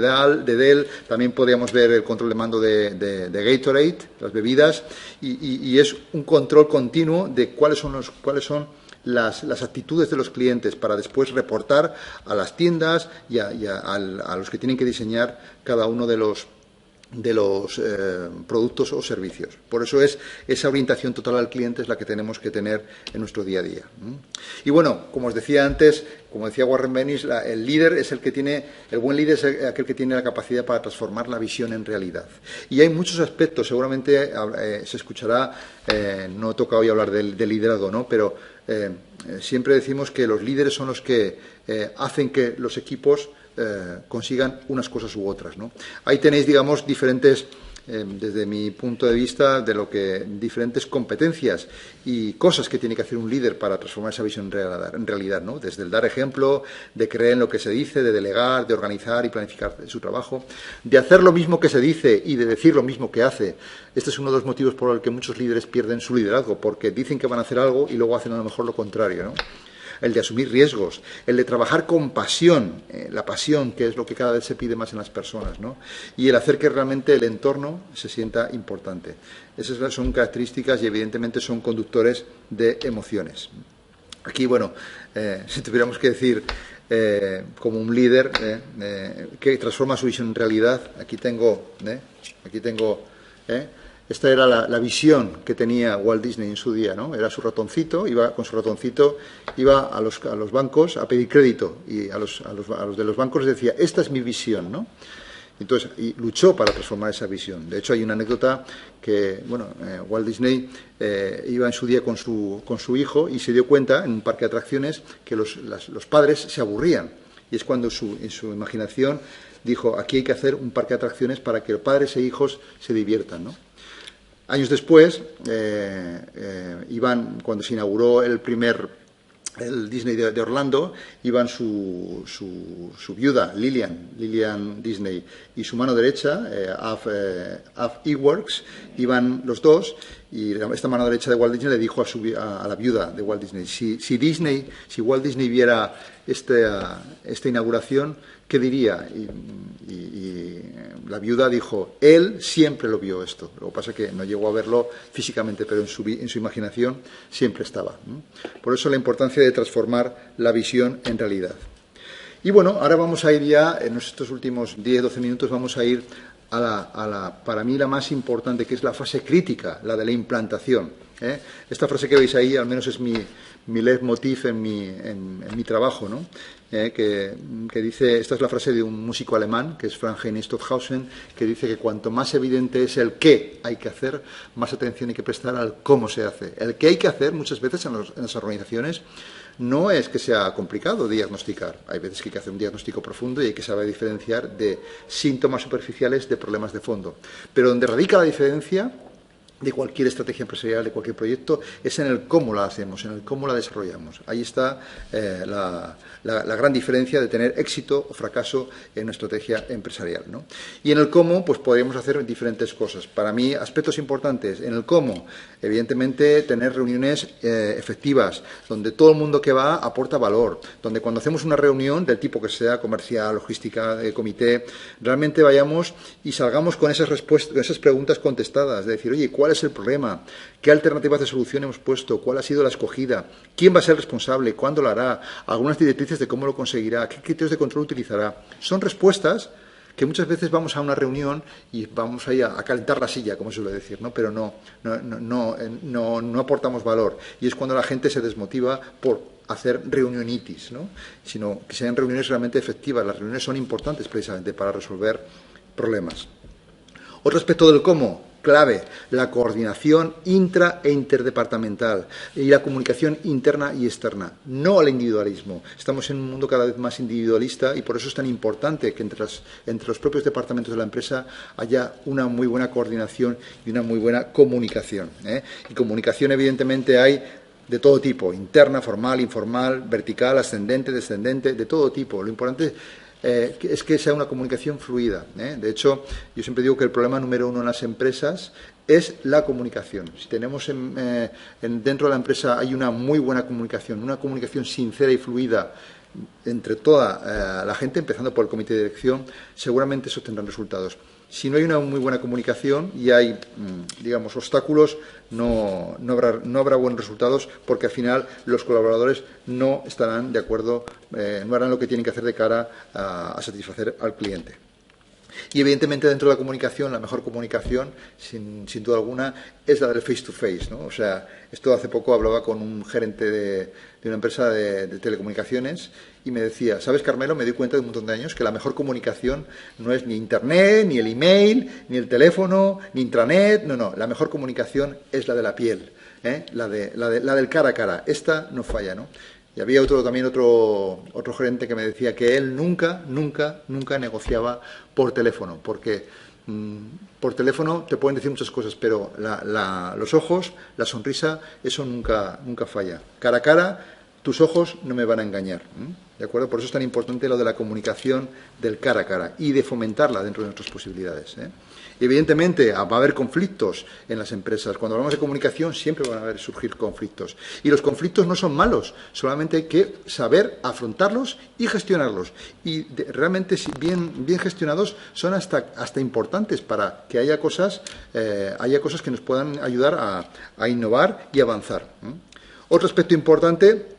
B: Dell. También podríamos ver el control de mando de Gatorade, las bebidas, y es un control continuo de cuáles son las actitudes de los clientes para después reportar a las tiendas y a los que tienen que diseñar cada uno de los productos o servicios. Por eso es esa orientación total al cliente es la que tenemos que tener en nuestro día a día. Y bueno, como os decía antes, como decía Warren Bennis, el líder es el buen líder es aquel que tiene la capacidad para transformar la visión en realidad. Y hay muchos aspectos, seguramente se escuchará, no toca hoy hablar del liderazgo, ¿no?, pero siempre decimos que los líderes son los que hacen que los equipos consigan unas cosas u otras, ¿no? Ahí tenéis, digamos, diferentes, desde mi punto de vista, diferentes competencias y cosas que tiene que hacer un líder para transformar esa visión en realidad, ¿no? Desde el dar ejemplo, de creer en lo que se dice, de delegar, de organizar y planificar su trabajo, de hacer lo mismo que se dice y de decir lo mismo que hace. Este es uno de los motivos por el que muchos líderes pierden su liderazgo, porque dicen que van a hacer algo y luego hacen a lo mejor lo contrario, ¿no? El de asumir riesgos, el de trabajar con pasión, la pasión, que es lo que cada vez se pide más en las personas, ¿no? Y el hacer que realmente el entorno se sienta importante. Esas son características y evidentemente son conductores de emociones. Aquí, bueno, si tuviéramos que decir como un líder que transforma su visión en realidad, aquí tengo esta era la visión que tenía Walt Disney en su día, ¿no? Era su ratoncito, con su ratoncito iba a los bancos a pedir crédito y a los de los bancos les decía, esta es mi visión, ¿no? Entonces, y luchó para transformar esa visión. De hecho, hay una anécdota que, bueno, Walt Disney iba en su día con su hijo y se dio cuenta en un parque de atracciones que los padres se aburrían. Y es cuando en su imaginación dijo, aquí hay que hacer un parque de atracciones para que padres e hijos se diviertan, ¿no? Años después, cuando se inauguró el Disney de Orlando, iban su viuda, Lillian Disney, y su mano derecha, Av Eworks, iban los dos, y esta mano derecha de Walt Disney le dijo a la viuda de Walt Disney, si Walt Disney viera esta inauguración, ¿qué diría? Y la viuda dijo, él siempre lo vio esto. Lo que pasa es que no llegó a verlo físicamente, pero en su imaginación siempre estaba. Por eso la importancia de transformar la visión en realidad. Y bueno, ahora vamos a ir ya, en estos últimos 10-12 minutos, vamos a ir para mí la más importante, que es la fase crítica, la de la implantación. Esta frase que veis ahí, al menos es mi leitmotiv en mi trabajo, ¿no? Que dice, esta es la frase de un músico alemán, que es Franz Heinrich Stockhausen, que dice que cuanto más evidente es el qué hay que hacer, más atención hay que prestar al cómo se hace. El qué hay que hacer, muchas veces en las organizaciones, no es que sea complicado diagnosticar. Hay veces que hay que hacer un diagnóstico profundo y hay que saber diferenciar de síntomas superficiales de problemas de fondo. Pero donde radica la diferencia de cualquier estrategia empresarial, de cualquier proyecto, es en el cómo la hacemos, en el cómo la desarrollamos. Ahí está la gran diferencia de tener éxito o fracaso en una estrategia empresarial, ¿no? Y en el cómo, pues podríamos hacer diferentes cosas. Para mí, aspectos importantes. En el cómo, evidentemente, tener reuniones efectivas, donde todo el mundo que va aporta valor, donde cuando hacemos una reunión del tipo que sea, comercial, logística, comité, realmente vayamos y salgamos con esas respuestas, esas preguntas contestadas, de decir, oye, ¿cuál es el problema? ¿Qué alternativas de solución hemos puesto? ¿Cuál ha sido la escogida? ¿Quién va a ser el responsable? ¿Cuándo lo hará? Algunas directrices de cómo lo conseguirá. ¿Qué criterios de control utilizará? Son respuestas que muchas veces vamos a una reunión y vamos ahí a calentar la silla, como se suele decir, ¿no? Pero no aportamos valor. Y es cuando la gente se desmotiva por hacer reunionitis, ¿no? Sino que sean reuniones realmente efectivas. Las reuniones son importantes precisamente para resolver problemas. Otro aspecto del cómo, clave, la coordinación intra e interdepartamental y la comunicación interna y externa, no al individualismo. Estamos en un mundo cada vez más individualista y por eso es tan importante que entre los propios departamentos de la empresa haya una muy buena coordinación y una muy buena comunicación. Y comunicación, evidentemente, hay de todo tipo, interna, formal, informal, vertical, ascendente, descendente, de todo tipo. Lo importante es que sea una comunicación fluida. De hecho, yo siempre digo que el problema número uno en las empresas es la comunicación. Si tenemos dentro de la empresa hay una muy buena comunicación, una comunicación sincera y fluida entre toda la gente, empezando por el comité de dirección, seguramente eso tendrán resultados. Si no hay una muy buena comunicación y hay, digamos, obstáculos, no habrá buenos resultados porque al final los colaboradores no estarán de acuerdo, no harán lo que tienen que hacer de cara a satisfacer al cliente. Y evidentemente dentro de la comunicación, la mejor comunicación, sin duda alguna, es la del face-to-face, ¿no? O sea, esto hace poco hablaba con un gerente de una empresa de telecomunicaciones y me decía, ¿sabes, Carmelo? Me di cuenta de un montón de años que la mejor comunicación no es ni internet, ni el email, ni el teléfono, ni intranet, no, la mejor comunicación es la de la piel, la del cara a cara. Esta no falla, ¿no? Y había otro gerente que me decía que él nunca negociaba por teléfono, porque por teléfono te pueden decir muchas cosas, pero los ojos, la sonrisa, eso nunca falla. Cara a cara, tus ojos no me van a engañar. ¿De acuerdo? Por eso es tan importante lo de la comunicación del cara a cara y de fomentarla dentro de nuestras posibilidades. Y evidentemente va a haber conflictos en las empresas. Cuando hablamos de comunicación siempre van a surgir conflictos. Y los conflictos no son malos, solamente hay que saber afrontarlos y gestionarlos. Y realmente, bien gestionados, son hasta importantes para que haya cosas que nos puedan ayudar a innovar y avanzar. Otro aspecto importante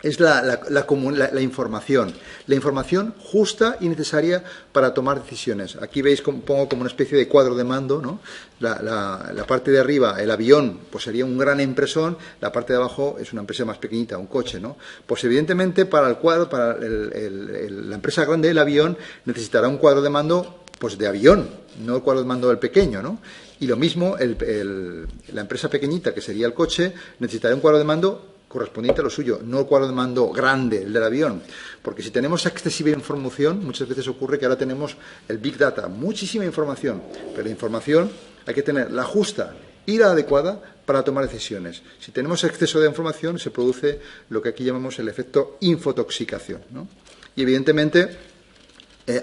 B: es la información. La información justa y necesaria para tomar decisiones. Aquí veis, pongo como una especie de cuadro de mando, ¿no? La parte de arriba, el avión, pues sería un gran empresón. La parte de abajo es una empresa más pequeñita, un coche, ¿no? Pues evidentemente para la empresa grande, el avión, necesitará un cuadro de mando pues de avión, no el cuadro de mando del pequeño, ¿no? Y lo mismo, la empresa pequeñita, que sería el coche, necesitaría un cuadro de mando correspondiente a lo suyo, no el cuadro de mando grande, el del avión. Porque si tenemos excesiva información, muchas veces ocurre que ahora tenemos el Big Data, muchísima información, pero la información hay que tener la justa y la adecuada para tomar decisiones. Si tenemos exceso de información, se produce lo que aquí llamamos el efecto infotoxicación, ¿no? Y evidentemente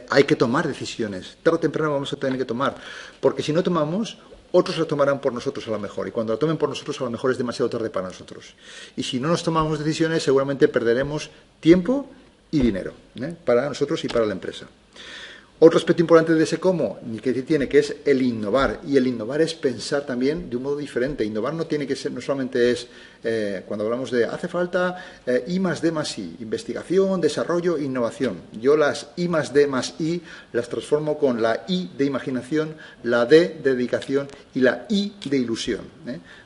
B: hay que tomar decisiones. Tarde o temprano vamos a tener que tomar, porque si no tomamos, otros la tomarán por nosotros a lo mejor, y cuando la tomen por nosotros a lo mejor es demasiado tarde para nosotros. Y si no nos tomamos decisiones, seguramente perderemos tiempo y dinero, para nosotros y para la empresa. Otro aspecto importante de ese cómo, que tiene, que es el innovar. Y el innovar es pensar también de un modo diferente. Innovar no tiene que ser, no solamente es, cuando hablamos de, hace falta I más D más I, investigación, desarrollo, innovación. Yo las I más D más I las transformo con la I de imaginación, la D de dedicación y la I de ilusión.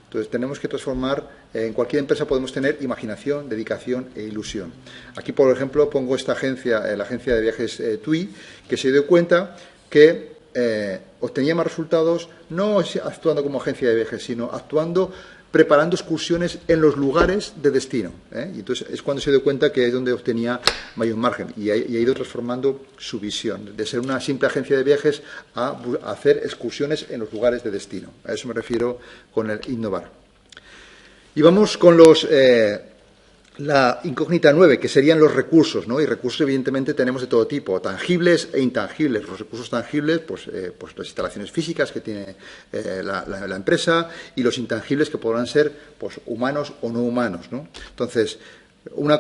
B: Entonces tenemos que transformar, en cualquier empresa podemos tener imaginación, dedicación e ilusión. Aquí, por ejemplo, pongo esta agencia, la agencia de viajes TUI, que se dio cuenta que obtenía más resultados no actuando como agencia de viajes, sino preparando excursiones en los lugares de destino. Y entonces es cuando se dio cuenta que es donde obtenía mayor margen y ha ido transformando su visión, de ser una simple agencia de viajes a hacer excursiones en los lugares de destino. A eso me refiero con el innovar. Y vamos con la incógnita 9, que serían los recursos, ¿no? Y recursos, evidentemente, tenemos de todo tipo, tangibles e intangibles. Los recursos tangibles, pues las instalaciones físicas que tiene la empresa, y los intangibles, que podrán ser pues humanos o no humanos, ¿no? Entonces, un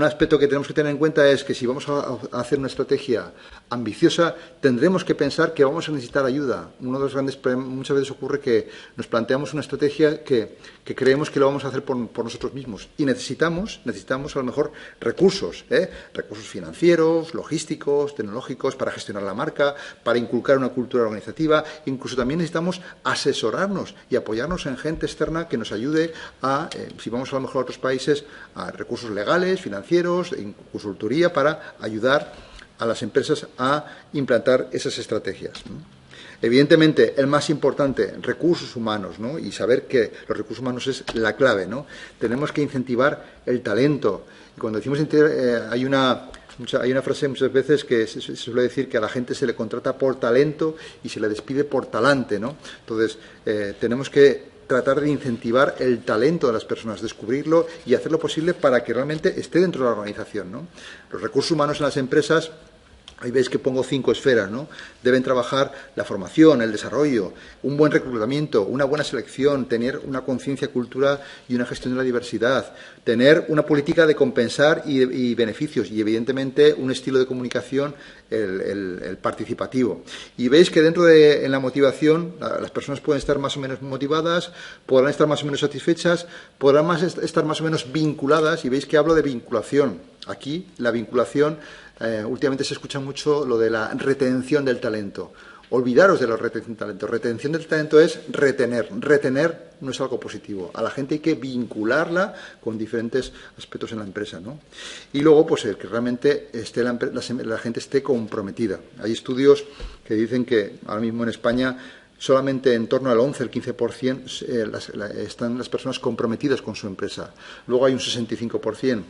B: aspecto que tenemos que tener en cuenta es que si vamos a hacer una estrategia ambiciosa, tendremos que pensar que vamos a necesitar ayuda. Uno de los grandes problemas, muchas veces ocurre que nos planteamos una estrategia que creemos que lo vamos a hacer por nosotros mismos y necesitamos a lo mejor recursos, recursos financieros, logísticos, tecnológicos, para gestionar la marca, para inculcar una cultura organizativa. Incluso también necesitamos asesorarnos y apoyarnos en gente externa que nos ayude si vamos a lo mejor a otros países, a recursos legales, financieros, en consultoría, para ayudar a las empresas a implantar esas estrategias, ¿no? Evidentemente, el más importante, recursos humanos, ¿no? Y saber que los recursos humanos es la clave, ¿no? Tenemos que incentivar el talento. Y cuando decimos hay una frase muchas veces que se suele decir que a la gente se le contrata por talento y se le despide por talante, ¿no? Entonces, tenemos que tratar de incentivar el talento de las personas, descubrirlo y hacer lo posible para que realmente esté dentro de la organización, ¿no? Los recursos humanos en las empresas, ahí veis que pongo 5 esferas, ¿no? Deben trabajar la formación, el desarrollo, un buen reclutamiento, una buena selección, tener una conciencia cultural y una gestión de la diversidad, tener una política de compensar y beneficios y, evidentemente, un estilo de comunicación, el participativo. Y veis que en la motivación, las personas pueden estar más o menos motivadas, podrán estar más o menos satisfechas, podrán estar más o menos vinculadas, y veis que hablo de vinculación. Aquí, la vinculación, últimamente se escucha mucho lo de la retención del talento. Olvidaros de la retención del talento. Retención del talento es retener. Retener no es algo positivo. A la gente hay que vincularla con diferentes aspectos en la empresa, ¿no? Y luego, pues, que realmente la gente esté comprometida. Hay estudios que dicen que ahora mismo en España solamente en torno al 11, el 15% están las personas comprometidas con su empresa. Luego hay un 65%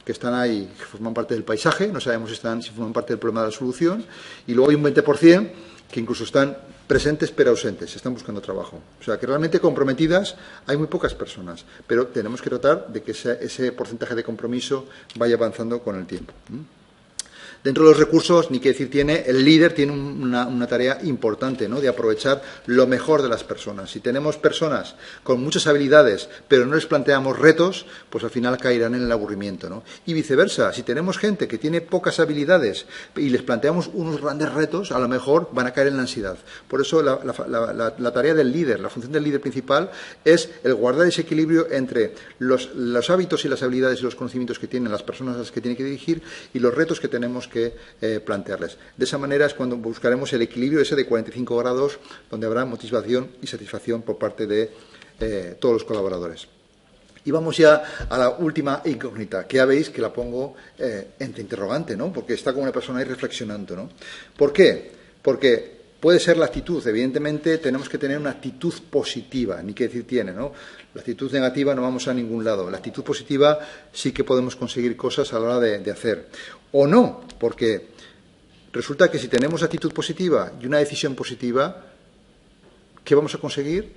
B: que están ahí, que forman parte del paisaje, no sabemos si forman parte del problema de la solución, y luego hay un 20% que incluso están presentes pero ausentes, están buscando trabajo. O sea, que realmente comprometidas hay muy pocas personas, pero tenemos que tratar de que ese porcentaje de compromiso vaya avanzando con el tiempo. Dentro de los recursos, ni qué decir tiene, el líder tiene una tarea importante, ¿no? De aprovechar lo mejor de las personas. Si tenemos personas con muchas habilidades, pero no les planteamos retos, pues al final caerán en el aburrimiento, ¿no? Y viceversa, si tenemos gente que tiene pocas habilidades y les planteamos unos grandes retos, a lo mejor van a caer en la ansiedad. Por eso la tarea del líder, la función del líder principal, es el guardar ese equilibrio entre los hábitos y las habilidades y los conocimientos que tienen las personas a las que tiene que dirigir y los retos que tenemos que plantearles. De esa manera es cuando buscaremos el equilibrio ese de 45 grados, donde habrá motivación y satisfacción por parte de todos los colaboradores. Y vamos ya a la última incógnita, que ya veis que la pongo entre interrogante, ¿no? Porque está como una persona ahí reflexionando, ¿no? ¿Por qué? Porque puede ser la actitud, evidentemente tenemos que tener una actitud positiva, ni qué decir tiene, ¿no? La actitud negativa no vamos a ningún lado. La actitud positiva sí que podemos conseguir cosas a la hora de hacer. O no, porque resulta que si tenemos actitud positiva y una decisión positiva, ¿qué vamos a conseguir?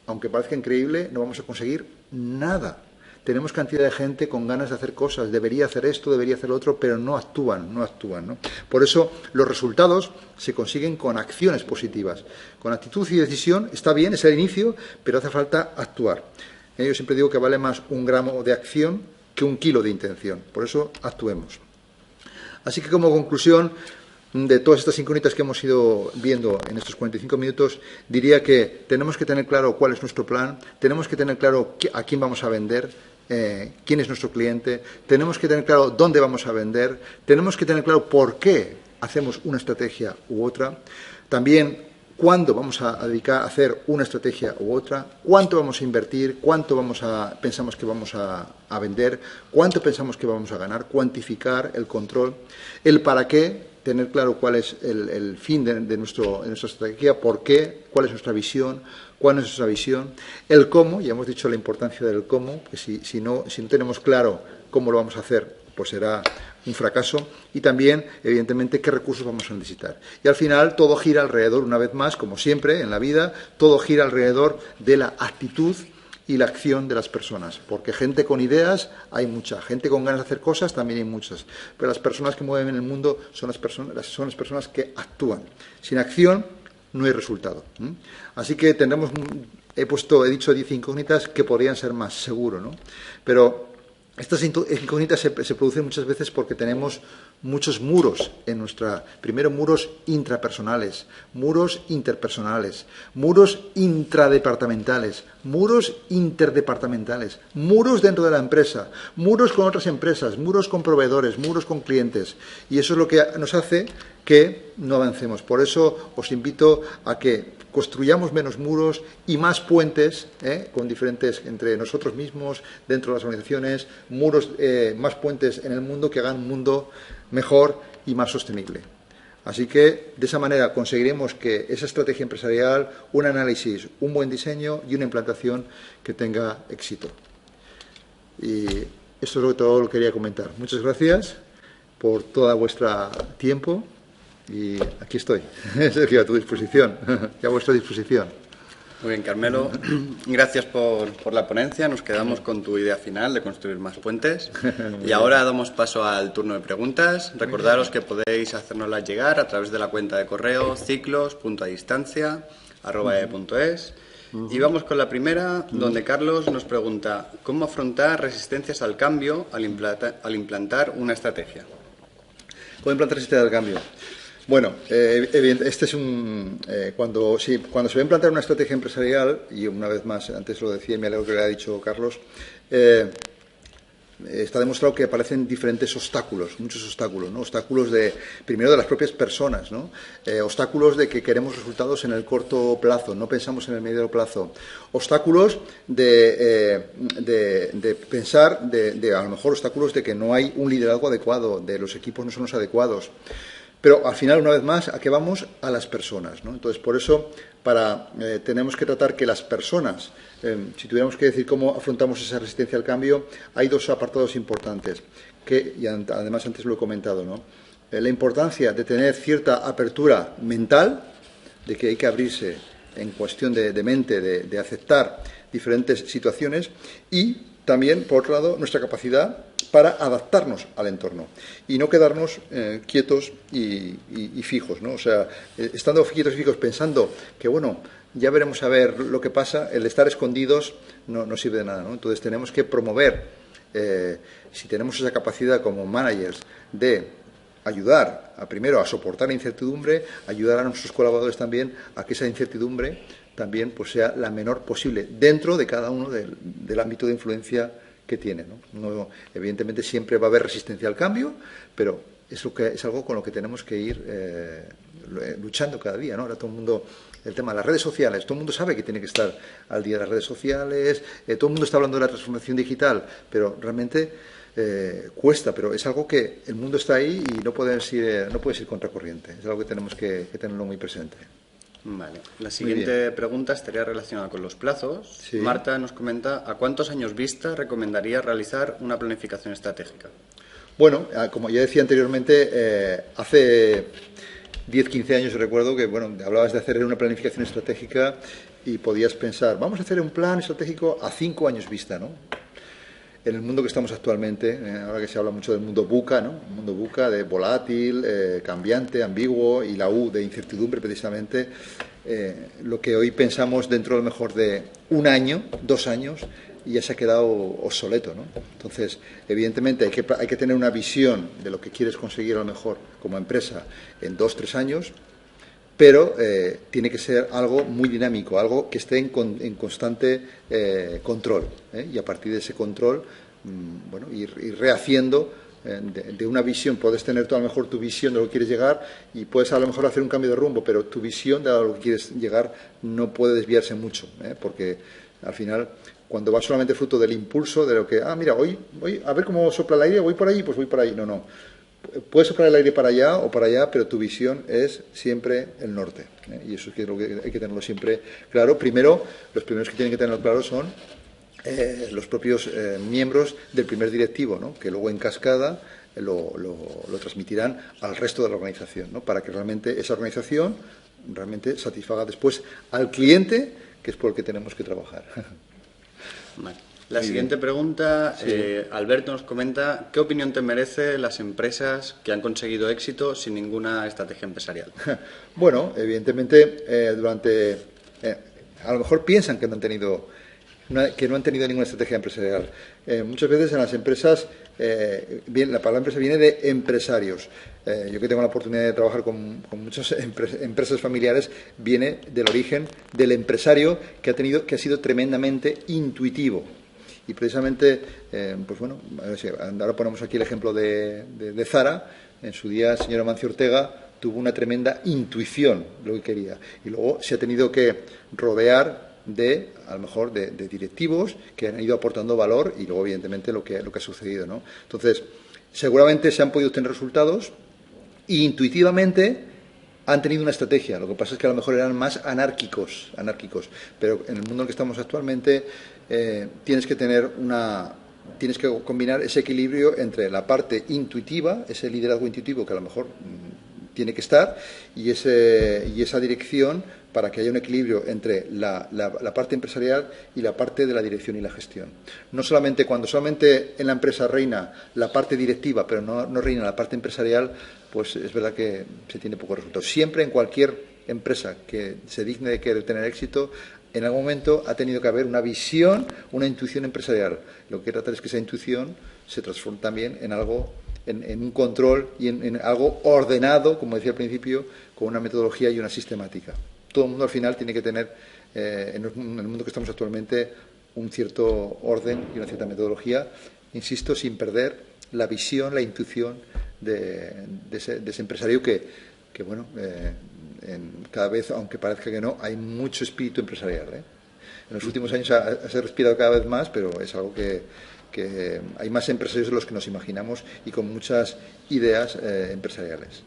B: Aunque parezca increíble, no vamos a conseguir nada. Tenemos cantidad de gente con ganas de hacer cosas, debería hacer esto, debería hacer lo otro, pero no actúan, ¿no? Por eso los resultados se consiguen con acciones positivas. Con actitud y decisión está bien, es el inicio, pero hace falta actuar. Yo siempre digo que vale más 1 gramo de acción que 1 kilo de intención. Por eso actuemos. Así que como conclusión de todas estas incógnitas que hemos ido viendo en estos 45 minutos, diría que tenemos que tener claro cuál es nuestro plan, tenemos que tener claro a quién vamos a vender, quién es nuestro cliente, tenemos que tener claro dónde vamos a vender, tenemos que tener claro por qué hacemos una estrategia u otra, también cuándo vamos a dedicar a hacer una estrategia u otra, cuánto vamos a invertir, cuánto pensamos que vamos a vender, cuánto pensamos que vamos a ganar, cuantificar el control, el para qué, tener claro cuál es el fin de nuestra estrategia, por qué, cuál es nuestra visión, cuál es nuestra visión, el cómo, ya hemos dicho la importancia del cómo, que si no tenemos claro cómo lo vamos a hacer, pues será un fracaso, y también, evidentemente, qué recursos vamos a necesitar. Y al final todo gira alrededor, una vez más, como siempre en la vida, todo gira alrededor de la actitud y la acción de las personas, porque gente con ideas hay mucha, gente con ganas de hacer cosas también hay muchas, pero las personas que mueven el mundo son las personas que actúan. Sin acción no hay resultado. Así que he dicho 10 incógnitas que podrían ser más, seguro, ¿no? Pero estas incógnitas se producen muchas veces porque tenemos muchos muros primero muros intrapersonales, muros interpersonales, muros intradepartamentales, muros interdepartamentales, muros dentro de la empresa, muros con otras empresas, muros con proveedores, muros con clientes. Y eso es lo que nos hace que no avancemos. Por eso os invito a que construyamos menos muros y más puentes con diferentes entre nosotros mismos, dentro de las organizaciones, más puentes en el mundo que hagan un mundo mejor y más sostenible. Así que, de esa manera, conseguiremos que esa estrategia empresarial, un análisis, un buen diseño y una implantación que tenga éxito. Y esto es todo lo que quería comentar. Muchas gracias por todo vuestro tiempo. Y aquí estoy, Sergio, a tu disposición, y a vuestra disposición.
A: Muy bien, Carmelo. Gracias por la ponencia. Nos quedamos con tu idea final de construir más puentes. Y ahora damos paso al turno de preguntas. Recordaros que podéis hacérnoslas llegar a través de la cuenta de correo ciclos.adistancia@e.es. Y vamos con la primera, donde Carlos nos pregunta ¿cómo afrontar resistencias al cambio al implantar una estrategia?
B: ¿Cómo implantar resistencia al cambio? Bueno, este es cuando se va a implantar una estrategia empresarial, y una vez más, antes lo decía y me alegro que lo haya dicho Carlos, está demostrado que aparecen diferentes obstáculos, muchos obstáculos, ¿no? Obstáculos primero de las propias personas, ¿no? Obstáculos de que queremos resultados en el corto plazo, no pensamos en el medio plazo. Obstáculos de pensar, a lo mejor obstáculos de que no hay un liderazgo adecuado, de los equipos no son los adecuados. Pero al final, una vez más, ¿a qué vamos? A las personas, ¿no? Entonces, por eso, tenemos que tratar que las personas, si tuviéramos que decir cómo afrontamos esa resistencia al cambio, hay 2 apartados importantes, y además antes lo he comentado, ¿no? La importancia de tener cierta apertura mental, de que hay que abrirse en cuestión de mente, de aceptar diferentes situaciones, y también, por otro lado, nuestra capacidad para adaptarnos al entorno y no quedarnos quietos y fijos, ¿no? O sea, estando quietos y fijos pensando que, bueno, ya veremos a ver lo que pasa, el estar escondidos no sirve de nada, ¿no? Entonces tenemos que promover, si tenemos esa capacidad como managers de ayudar primero a soportar la incertidumbre, ayudar a nuestros colaboradores también a que esa incertidumbre también pues sea la menor posible dentro de cada uno del ámbito de influencia que tiene, ¿no? Evidentemente siempre va a haber resistencia al cambio, pero es algo con lo que tenemos que ir luchando cada día, ¿no? Ahora todo el mundo, el tema de las redes sociales, todo el mundo sabe que tiene que estar al día de las redes sociales, todo el mundo está hablando de la transformación digital, pero realmente cuesta, pero es algo que el mundo está ahí y no puedes ir contracorriente. Es algo que tenemos que tenerlo muy presente.
A: Vale. La siguiente pregunta estaría relacionada con los plazos.
B: Sí.
A: Marta nos comenta, ¿a cuántos años vista recomendaría realizar una planificación estratégica?
B: Bueno, como ya decía anteriormente, hace 10-15 años recuerdo que, bueno, hablabas de hacer una planificación estratégica y podías pensar, vamos a hacer un plan estratégico a 5 años vista, ¿no? En el mundo que estamos actualmente, ahora que se habla mucho del mundo VUCA, ¿no? El mundo VUCA de volátil, cambiante, ambiguo, y la U de incertidumbre precisamente, lo que hoy pensamos dentro a lo mejor de 1 año, 2 años, ya se ha quedado obsoleto, ¿no? Entonces, evidentemente hay que tener una visión de lo que quieres conseguir a lo mejor como empresa en 2-3 años, pero tiene que ser algo muy dinámico, algo que esté en constante control, y a partir de ese control, bueno, ir rehaciendo de una visión. Puedes tener tú a lo mejor tu visión de lo que quieres llegar y puedes a lo mejor hacer un cambio de rumbo, pero tu visión de a lo que quieres llegar no puede desviarse mucho, porque al final, cuando va solamente fruto del impulso, de lo que, mira, hoy a ver cómo sopla el aire, voy por ahí, pues voy por ahí. No. Puedes soplar el aire para allá o para allá, pero tu visión es siempre el norte, y eso es lo que hay que tenerlo siempre claro. Los primeros que tienen que tenerlo claro son los propios miembros del primer directivo, ¿no? Que luego en cascada lo transmitirán al resto de la organización, ¿no? Para que realmente esa organización realmente satisfaga después al cliente, que es por el que tenemos que trabajar.
A: Vale. La siguiente pregunta,
B: sí.
A: Alberto nos comenta, ¿qué opinión te merece las empresas que han conseguido éxito sin ninguna estrategia empresarial?
B: Bueno, evidentemente, a lo mejor piensan que no han tenido ninguna estrategia empresarial. Muchas veces en las empresas, la palabra empresa viene de empresarios. Yo que tengo la oportunidad de trabajar con muchas empresas familiares, viene del origen del empresario que ha sido tremendamente intuitivo. Y precisamente, pues bueno, ahora ponemos aquí el ejemplo de Zara. En su día, el señor Amancio Ortega tuvo una tremenda intuición de lo que quería. Y luego se ha tenido que rodear a lo mejor de directivos que han ido aportando valor y luego, evidentemente, lo que ha sucedido, ¿no? Entonces, seguramente se han podido obtener resultados e intuitivamente han tenido una estrategia. Lo que pasa es que a lo mejor eran más anárquicos. Pero en el mundo en el que estamos actualmente tienes que combinar ese equilibrio entre la parte intuitiva, ese liderazgo intuitivo que a lo mejor tiene que estar, y esa dirección, para que haya un equilibrio entre la parte empresarial y la parte de la dirección y la gestión. Cuando solamente en la empresa reina la parte directiva, pero no reina la parte empresarial, pues es verdad que se tiene pocos resultados. Siempre en cualquier empresa que se digne de querer tener éxito, en algún momento ha tenido que haber una visión, una intuición empresarial. Lo que trata es que esa intuición se transforme también en algo, en un control y en algo ordenado, como decía al principio, con una metodología y una sistemática. Todo el mundo al final tiene que tener, en el mundo que estamos actualmente, un cierto orden y una cierta metodología, insisto, sin perder la visión, la intuición de ese empresario que bueno, cada vez, aunque parezca que no, hay mucho espíritu empresarial, ¿eh? En los últimos años se ha respirado cada vez más, pero es algo que hay más empresarios de los que nos imaginamos y con muchas ideas empresariales.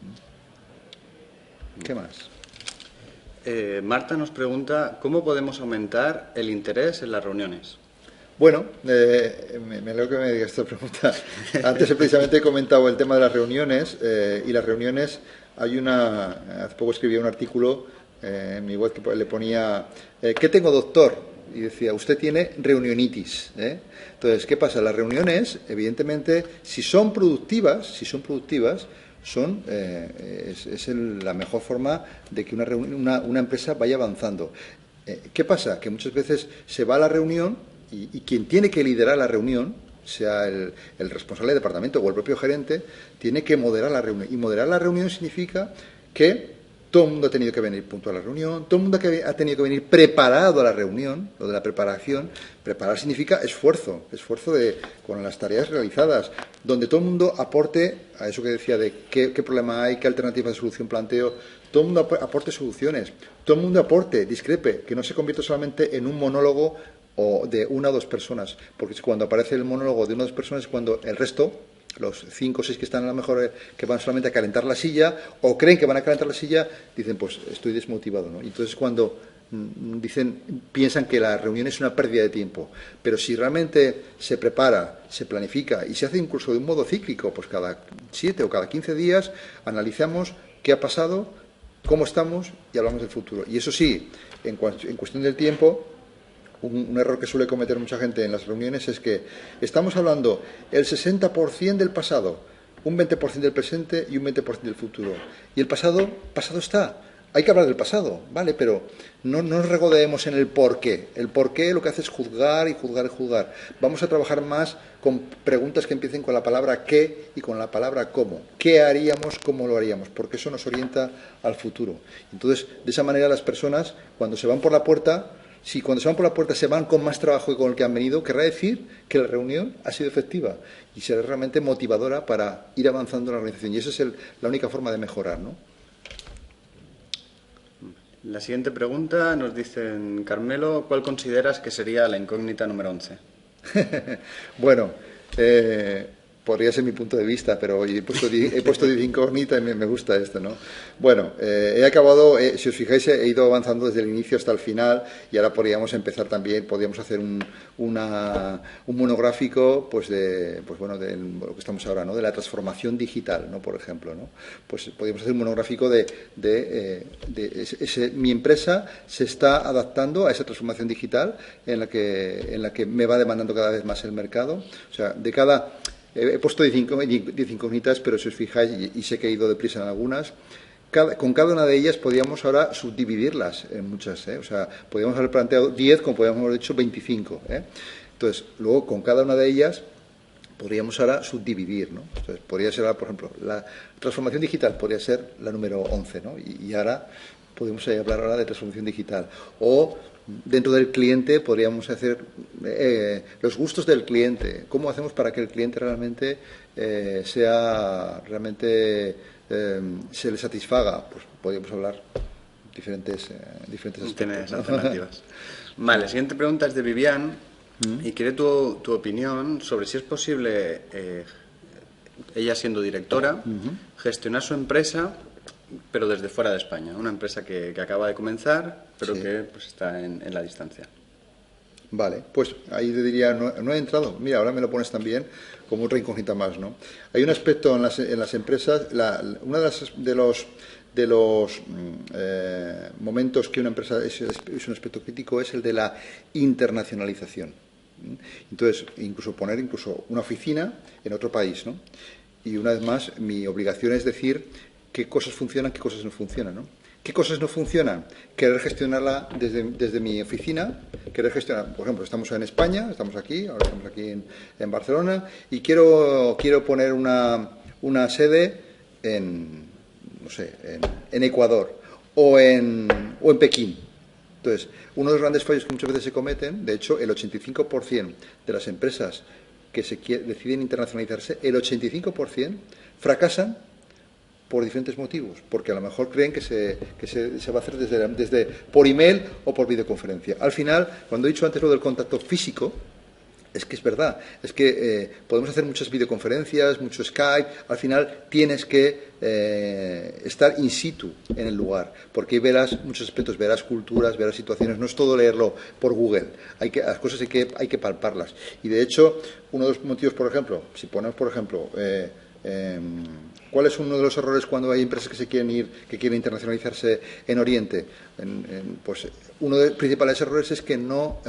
B: ¿Qué más?
A: Marta nos pregunta, ¿cómo podemos aumentar el interés en las reuniones?
B: Bueno, me alegro que me digas esta pregunta. Antes precisamente he comentado el tema de las reuniones, y las reuniones, hace poco escribí un artículo en mi web que le ponía, ¿qué tengo, doctor? Y decía, usted tiene reunionitis, ¿eh? Entonces, ¿qué pasa? Las reuniones, evidentemente, si son productivas, es la mejor forma de que una empresa vaya avanzando. ¿Qué pasa? Que muchas veces se va a la reunión y quien tiene que liderar la reunión, sea el responsable del departamento o el propio gerente, tiene que moderar la reunión. Y moderar la reunión significa que todo el mundo ha tenido que venir puntual a la reunión, todo el mundo ha tenido que venir preparado a la reunión. Lo de la preparación, preparar significa esfuerzo con las tareas realizadas, donde todo el mundo aporte a eso que decía de qué problema hay, qué alternativas de solución planteo, todo el mundo aporte soluciones, todo el mundo aporte, discrepe, que no se convierta solamente en un monólogo o de una o dos personas, porque cuando aparece el monólogo de una o dos personas es cuando el resto, los 5 o 6 que están a lo mejor que van solamente a calentar la silla o creen que van a calentar la silla, dicen pues estoy desmotivado, ¿no? Y entonces cuando piensan que la reunión es una pérdida de tiempo, pero si realmente se prepara, se planifica y se hace incluso de un modo cíclico, pues cada 7 o cada 15 días analizamos qué ha pasado, cómo estamos y hablamos del futuro. Y eso sí, en cuestión del tiempo, un error que suele cometer mucha gente en las reuniones es que estamos hablando el 60% del pasado, un 20% del presente y un 20% del futuro. Y el pasado está. Hay que hablar del pasado, ¿vale? Pero no nos regodeemos en el porqué. El porqué lo que hace es juzgar y juzgar y juzgar. Vamos a trabajar más con preguntas que empiecen con la palabra qué y con la palabra cómo. ¿Qué haríamos? ¿Cómo lo haríamos? Porque eso nos orienta al futuro. Entonces, de esa manera las personas, cuando se van por la puerta, si cuando se van por la puerta se van con más trabajo que con el que han venido, querrá decir que la reunión ha sido efectiva y será realmente motivadora para ir avanzando en la organización. Y esa es la única forma de mejorar, ¿no?
A: La siguiente pregunta nos dicen, Carmelo, ¿cuál consideras que sería la incógnita número 11?
B: Bueno, podría ser mi punto de vista, pero he puesto 10 incógnita y me gusta esto, ¿no? Bueno, he acabado, si os fijáis, he ido avanzando desde el inicio hasta el final y ahora podríamos empezar también, podríamos hacer un monográfico, pues de lo que estamos ahora, ¿no? De la transformación digital, ¿no? Por ejemplo, ¿no? Pues podríamos hacer un monográfico mi empresa se está adaptando a esa transformación digital en la que me va demandando cada vez más el mercado. O sea, he puesto 10 incógnitas, pero si os fijáis, y sé que he ido deprisa en algunas, con cada una de ellas podríamos ahora subdividirlas en muchas, ¿eh? O sea, podríamos haber planteado 10, como podríamos haber hecho 25, ¿eh? Entonces, luego, con cada una de ellas podríamos ahora subdividir, ¿no? Entonces, podría ser, por ejemplo, la transformación digital podría ser la número 11, ¿no? Y ahora podemos hablar ahora de transformación digital. O dentro del cliente podríamos hacer los gustos del cliente. ¿Cómo hacemos para que el cliente realmente se le satisfaga? Pues podríamos hablar diferentes aspectos.
A: Tienes alternativas. Vale, la siguiente pregunta es de Vivian y quiere tu opinión sobre si es posible, ella siendo directora, gestionar su empresa pero desde fuera de España, una empresa que acaba de comenzar, pero sí, que pues, está en la distancia.
B: Vale, pues ahí te diría, no he entrado, mira, ahora me lo pones también como otra incógnita más, ¿no? Hay un aspecto en las empresas, uno de los momentos que una empresa es un aspecto crítico es el de la internacionalización. Entonces, poner una oficina en otro país, ¿no? Y una vez más, mi obligación es decir qué cosas funcionan, qué cosas no funcionan, ¿no? ¿Qué cosas no funcionan? Querer gestionarla desde mi oficina, querer gestionar, por ejemplo, estamos en España, estamos aquí, ahora estamos aquí en Barcelona, y quiero poner una sede en Ecuador o en Pekín. Entonces, uno de los grandes fallos que muchas veces se cometen, de hecho, el 85% de las empresas que deciden internacionalizarse, el 85% fracasan por diferentes motivos, porque a lo mejor creen que se va a hacer desde por email o por videoconferencia. Al final, cuando he dicho antes lo del contacto físico, es que es verdad, es que podemos hacer muchas videoconferencias, mucho Skype, al final tienes que estar in situ en el lugar, porque ahí verás muchos aspectos, verás culturas, verás situaciones, no es todo leerlo por Google, las cosas hay que palparlas. Y de hecho, uno de los motivos, por ejemplo, si ponemos, por ejemplo, ¿cuál es uno de los errores cuando hay empresas que quieren internacionalizarse en Oriente? Pues uno de los principales errores es que no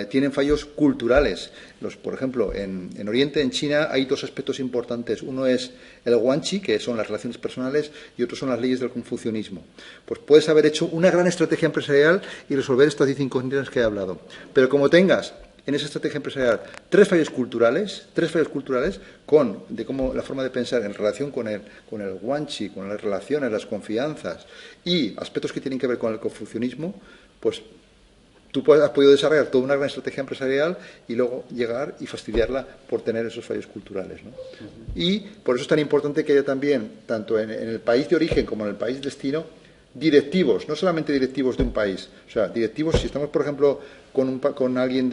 B: tienen fallos culturales. Por ejemplo, en Oriente, en China, hay dos aspectos importantes. Uno es el guanxi, que son las relaciones personales, y otro son las leyes del confucianismo. Pues puedes haber hecho una gran estrategia empresarial y resolver estas 10 incógnitas que he hablado. Pero como tengas en esa estrategia empresarial tres fallos culturales de cómo la forma de pensar en relación con el guanxi, con las relaciones, las confianzas y aspectos que tienen que ver con el confucianismo, pues tú has podido desarrollar toda una gran estrategia empresarial y luego llegar y fastidiarla por tener esos fallos culturales, ¿no? Y por eso es tan importante que haya también, tanto en el país de origen como en el país destino, directivos, no solamente directivos de un país. O sea, directivos, si estamos, por ejemplo, con alguien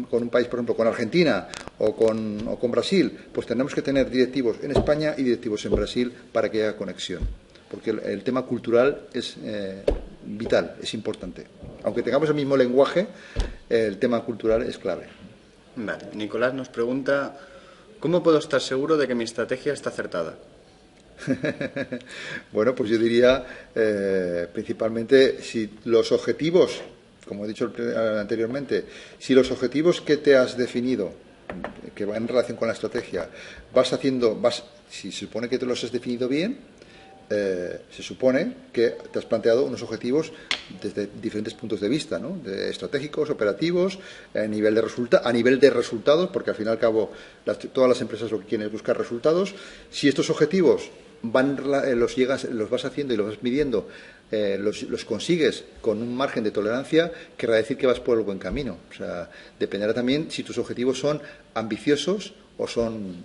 B: con un país, por ejemplo, con Argentina o con Brasil, pues tenemos que tener directivos en España y directivos en Brasil para que haya conexión. Porque el tema cultural es vital, es importante. Aunque tengamos el mismo lenguaje, el tema cultural es clave.
A: Vale. Nicolás nos pregunta: ¿cómo puedo estar seguro de que mi estrategia está acertada?
B: Bueno, pues yo diría, principalmente, si los objetivos, como he dicho anteriormente, si los objetivos que te has definido, que van en relación con la estrategia, si se supone que te los has definido bien, se supone que te has planteado unos objetivos desde diferentes puntos de vista, ¿no? Estratégicos, operativos, a nivel de resultados, porque al fin y al cabo todas las empresas lo que quieren es buscar resultados. Si estos objetivos los vas haciendo y los vas midiendo, los consigues con un margen de tolerancia, querrá decir que vas por el buen camino. O sea, dependerá también si tus objetivos son ambiciosos o son...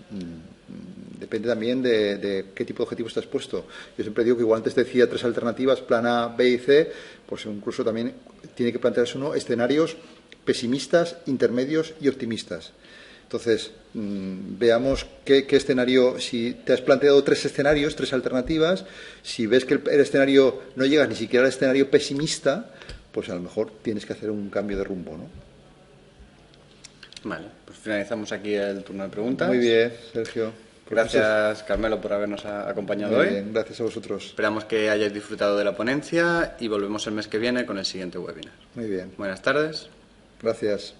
B: Depende también de qué tipo de objetivos te has puesto. Yo siempre digo que igual antes decía 3 alternativas, plan A, B y C, pues incluso también tiene que plantearse uno escenarios pesimistas, intermedios y optimistas. Entonces, veamos qué escenario, si te has planteado 3 escenarios, 3 alternativas, si ves que el escenario no llegas ni siquiera al escenario pesimista, pues a lo mejor tienes que hacer un cambio de rumbo, ¿no?
A: Vale, pues finalizamos aquí el turno de preguntas.
B: Muy bien, Sergio.
A: Gracias, Carmelo, por habernos acompañado
B: Muy
A: hoy.
B: bien, gracias a vosotros.
A: Esperamos que hayáis disfrutado de la ponencia y volvemos el mes que viene con el siguiente webinar.
B: Muy bien.
A: Buenas tardes.
B: Gracias.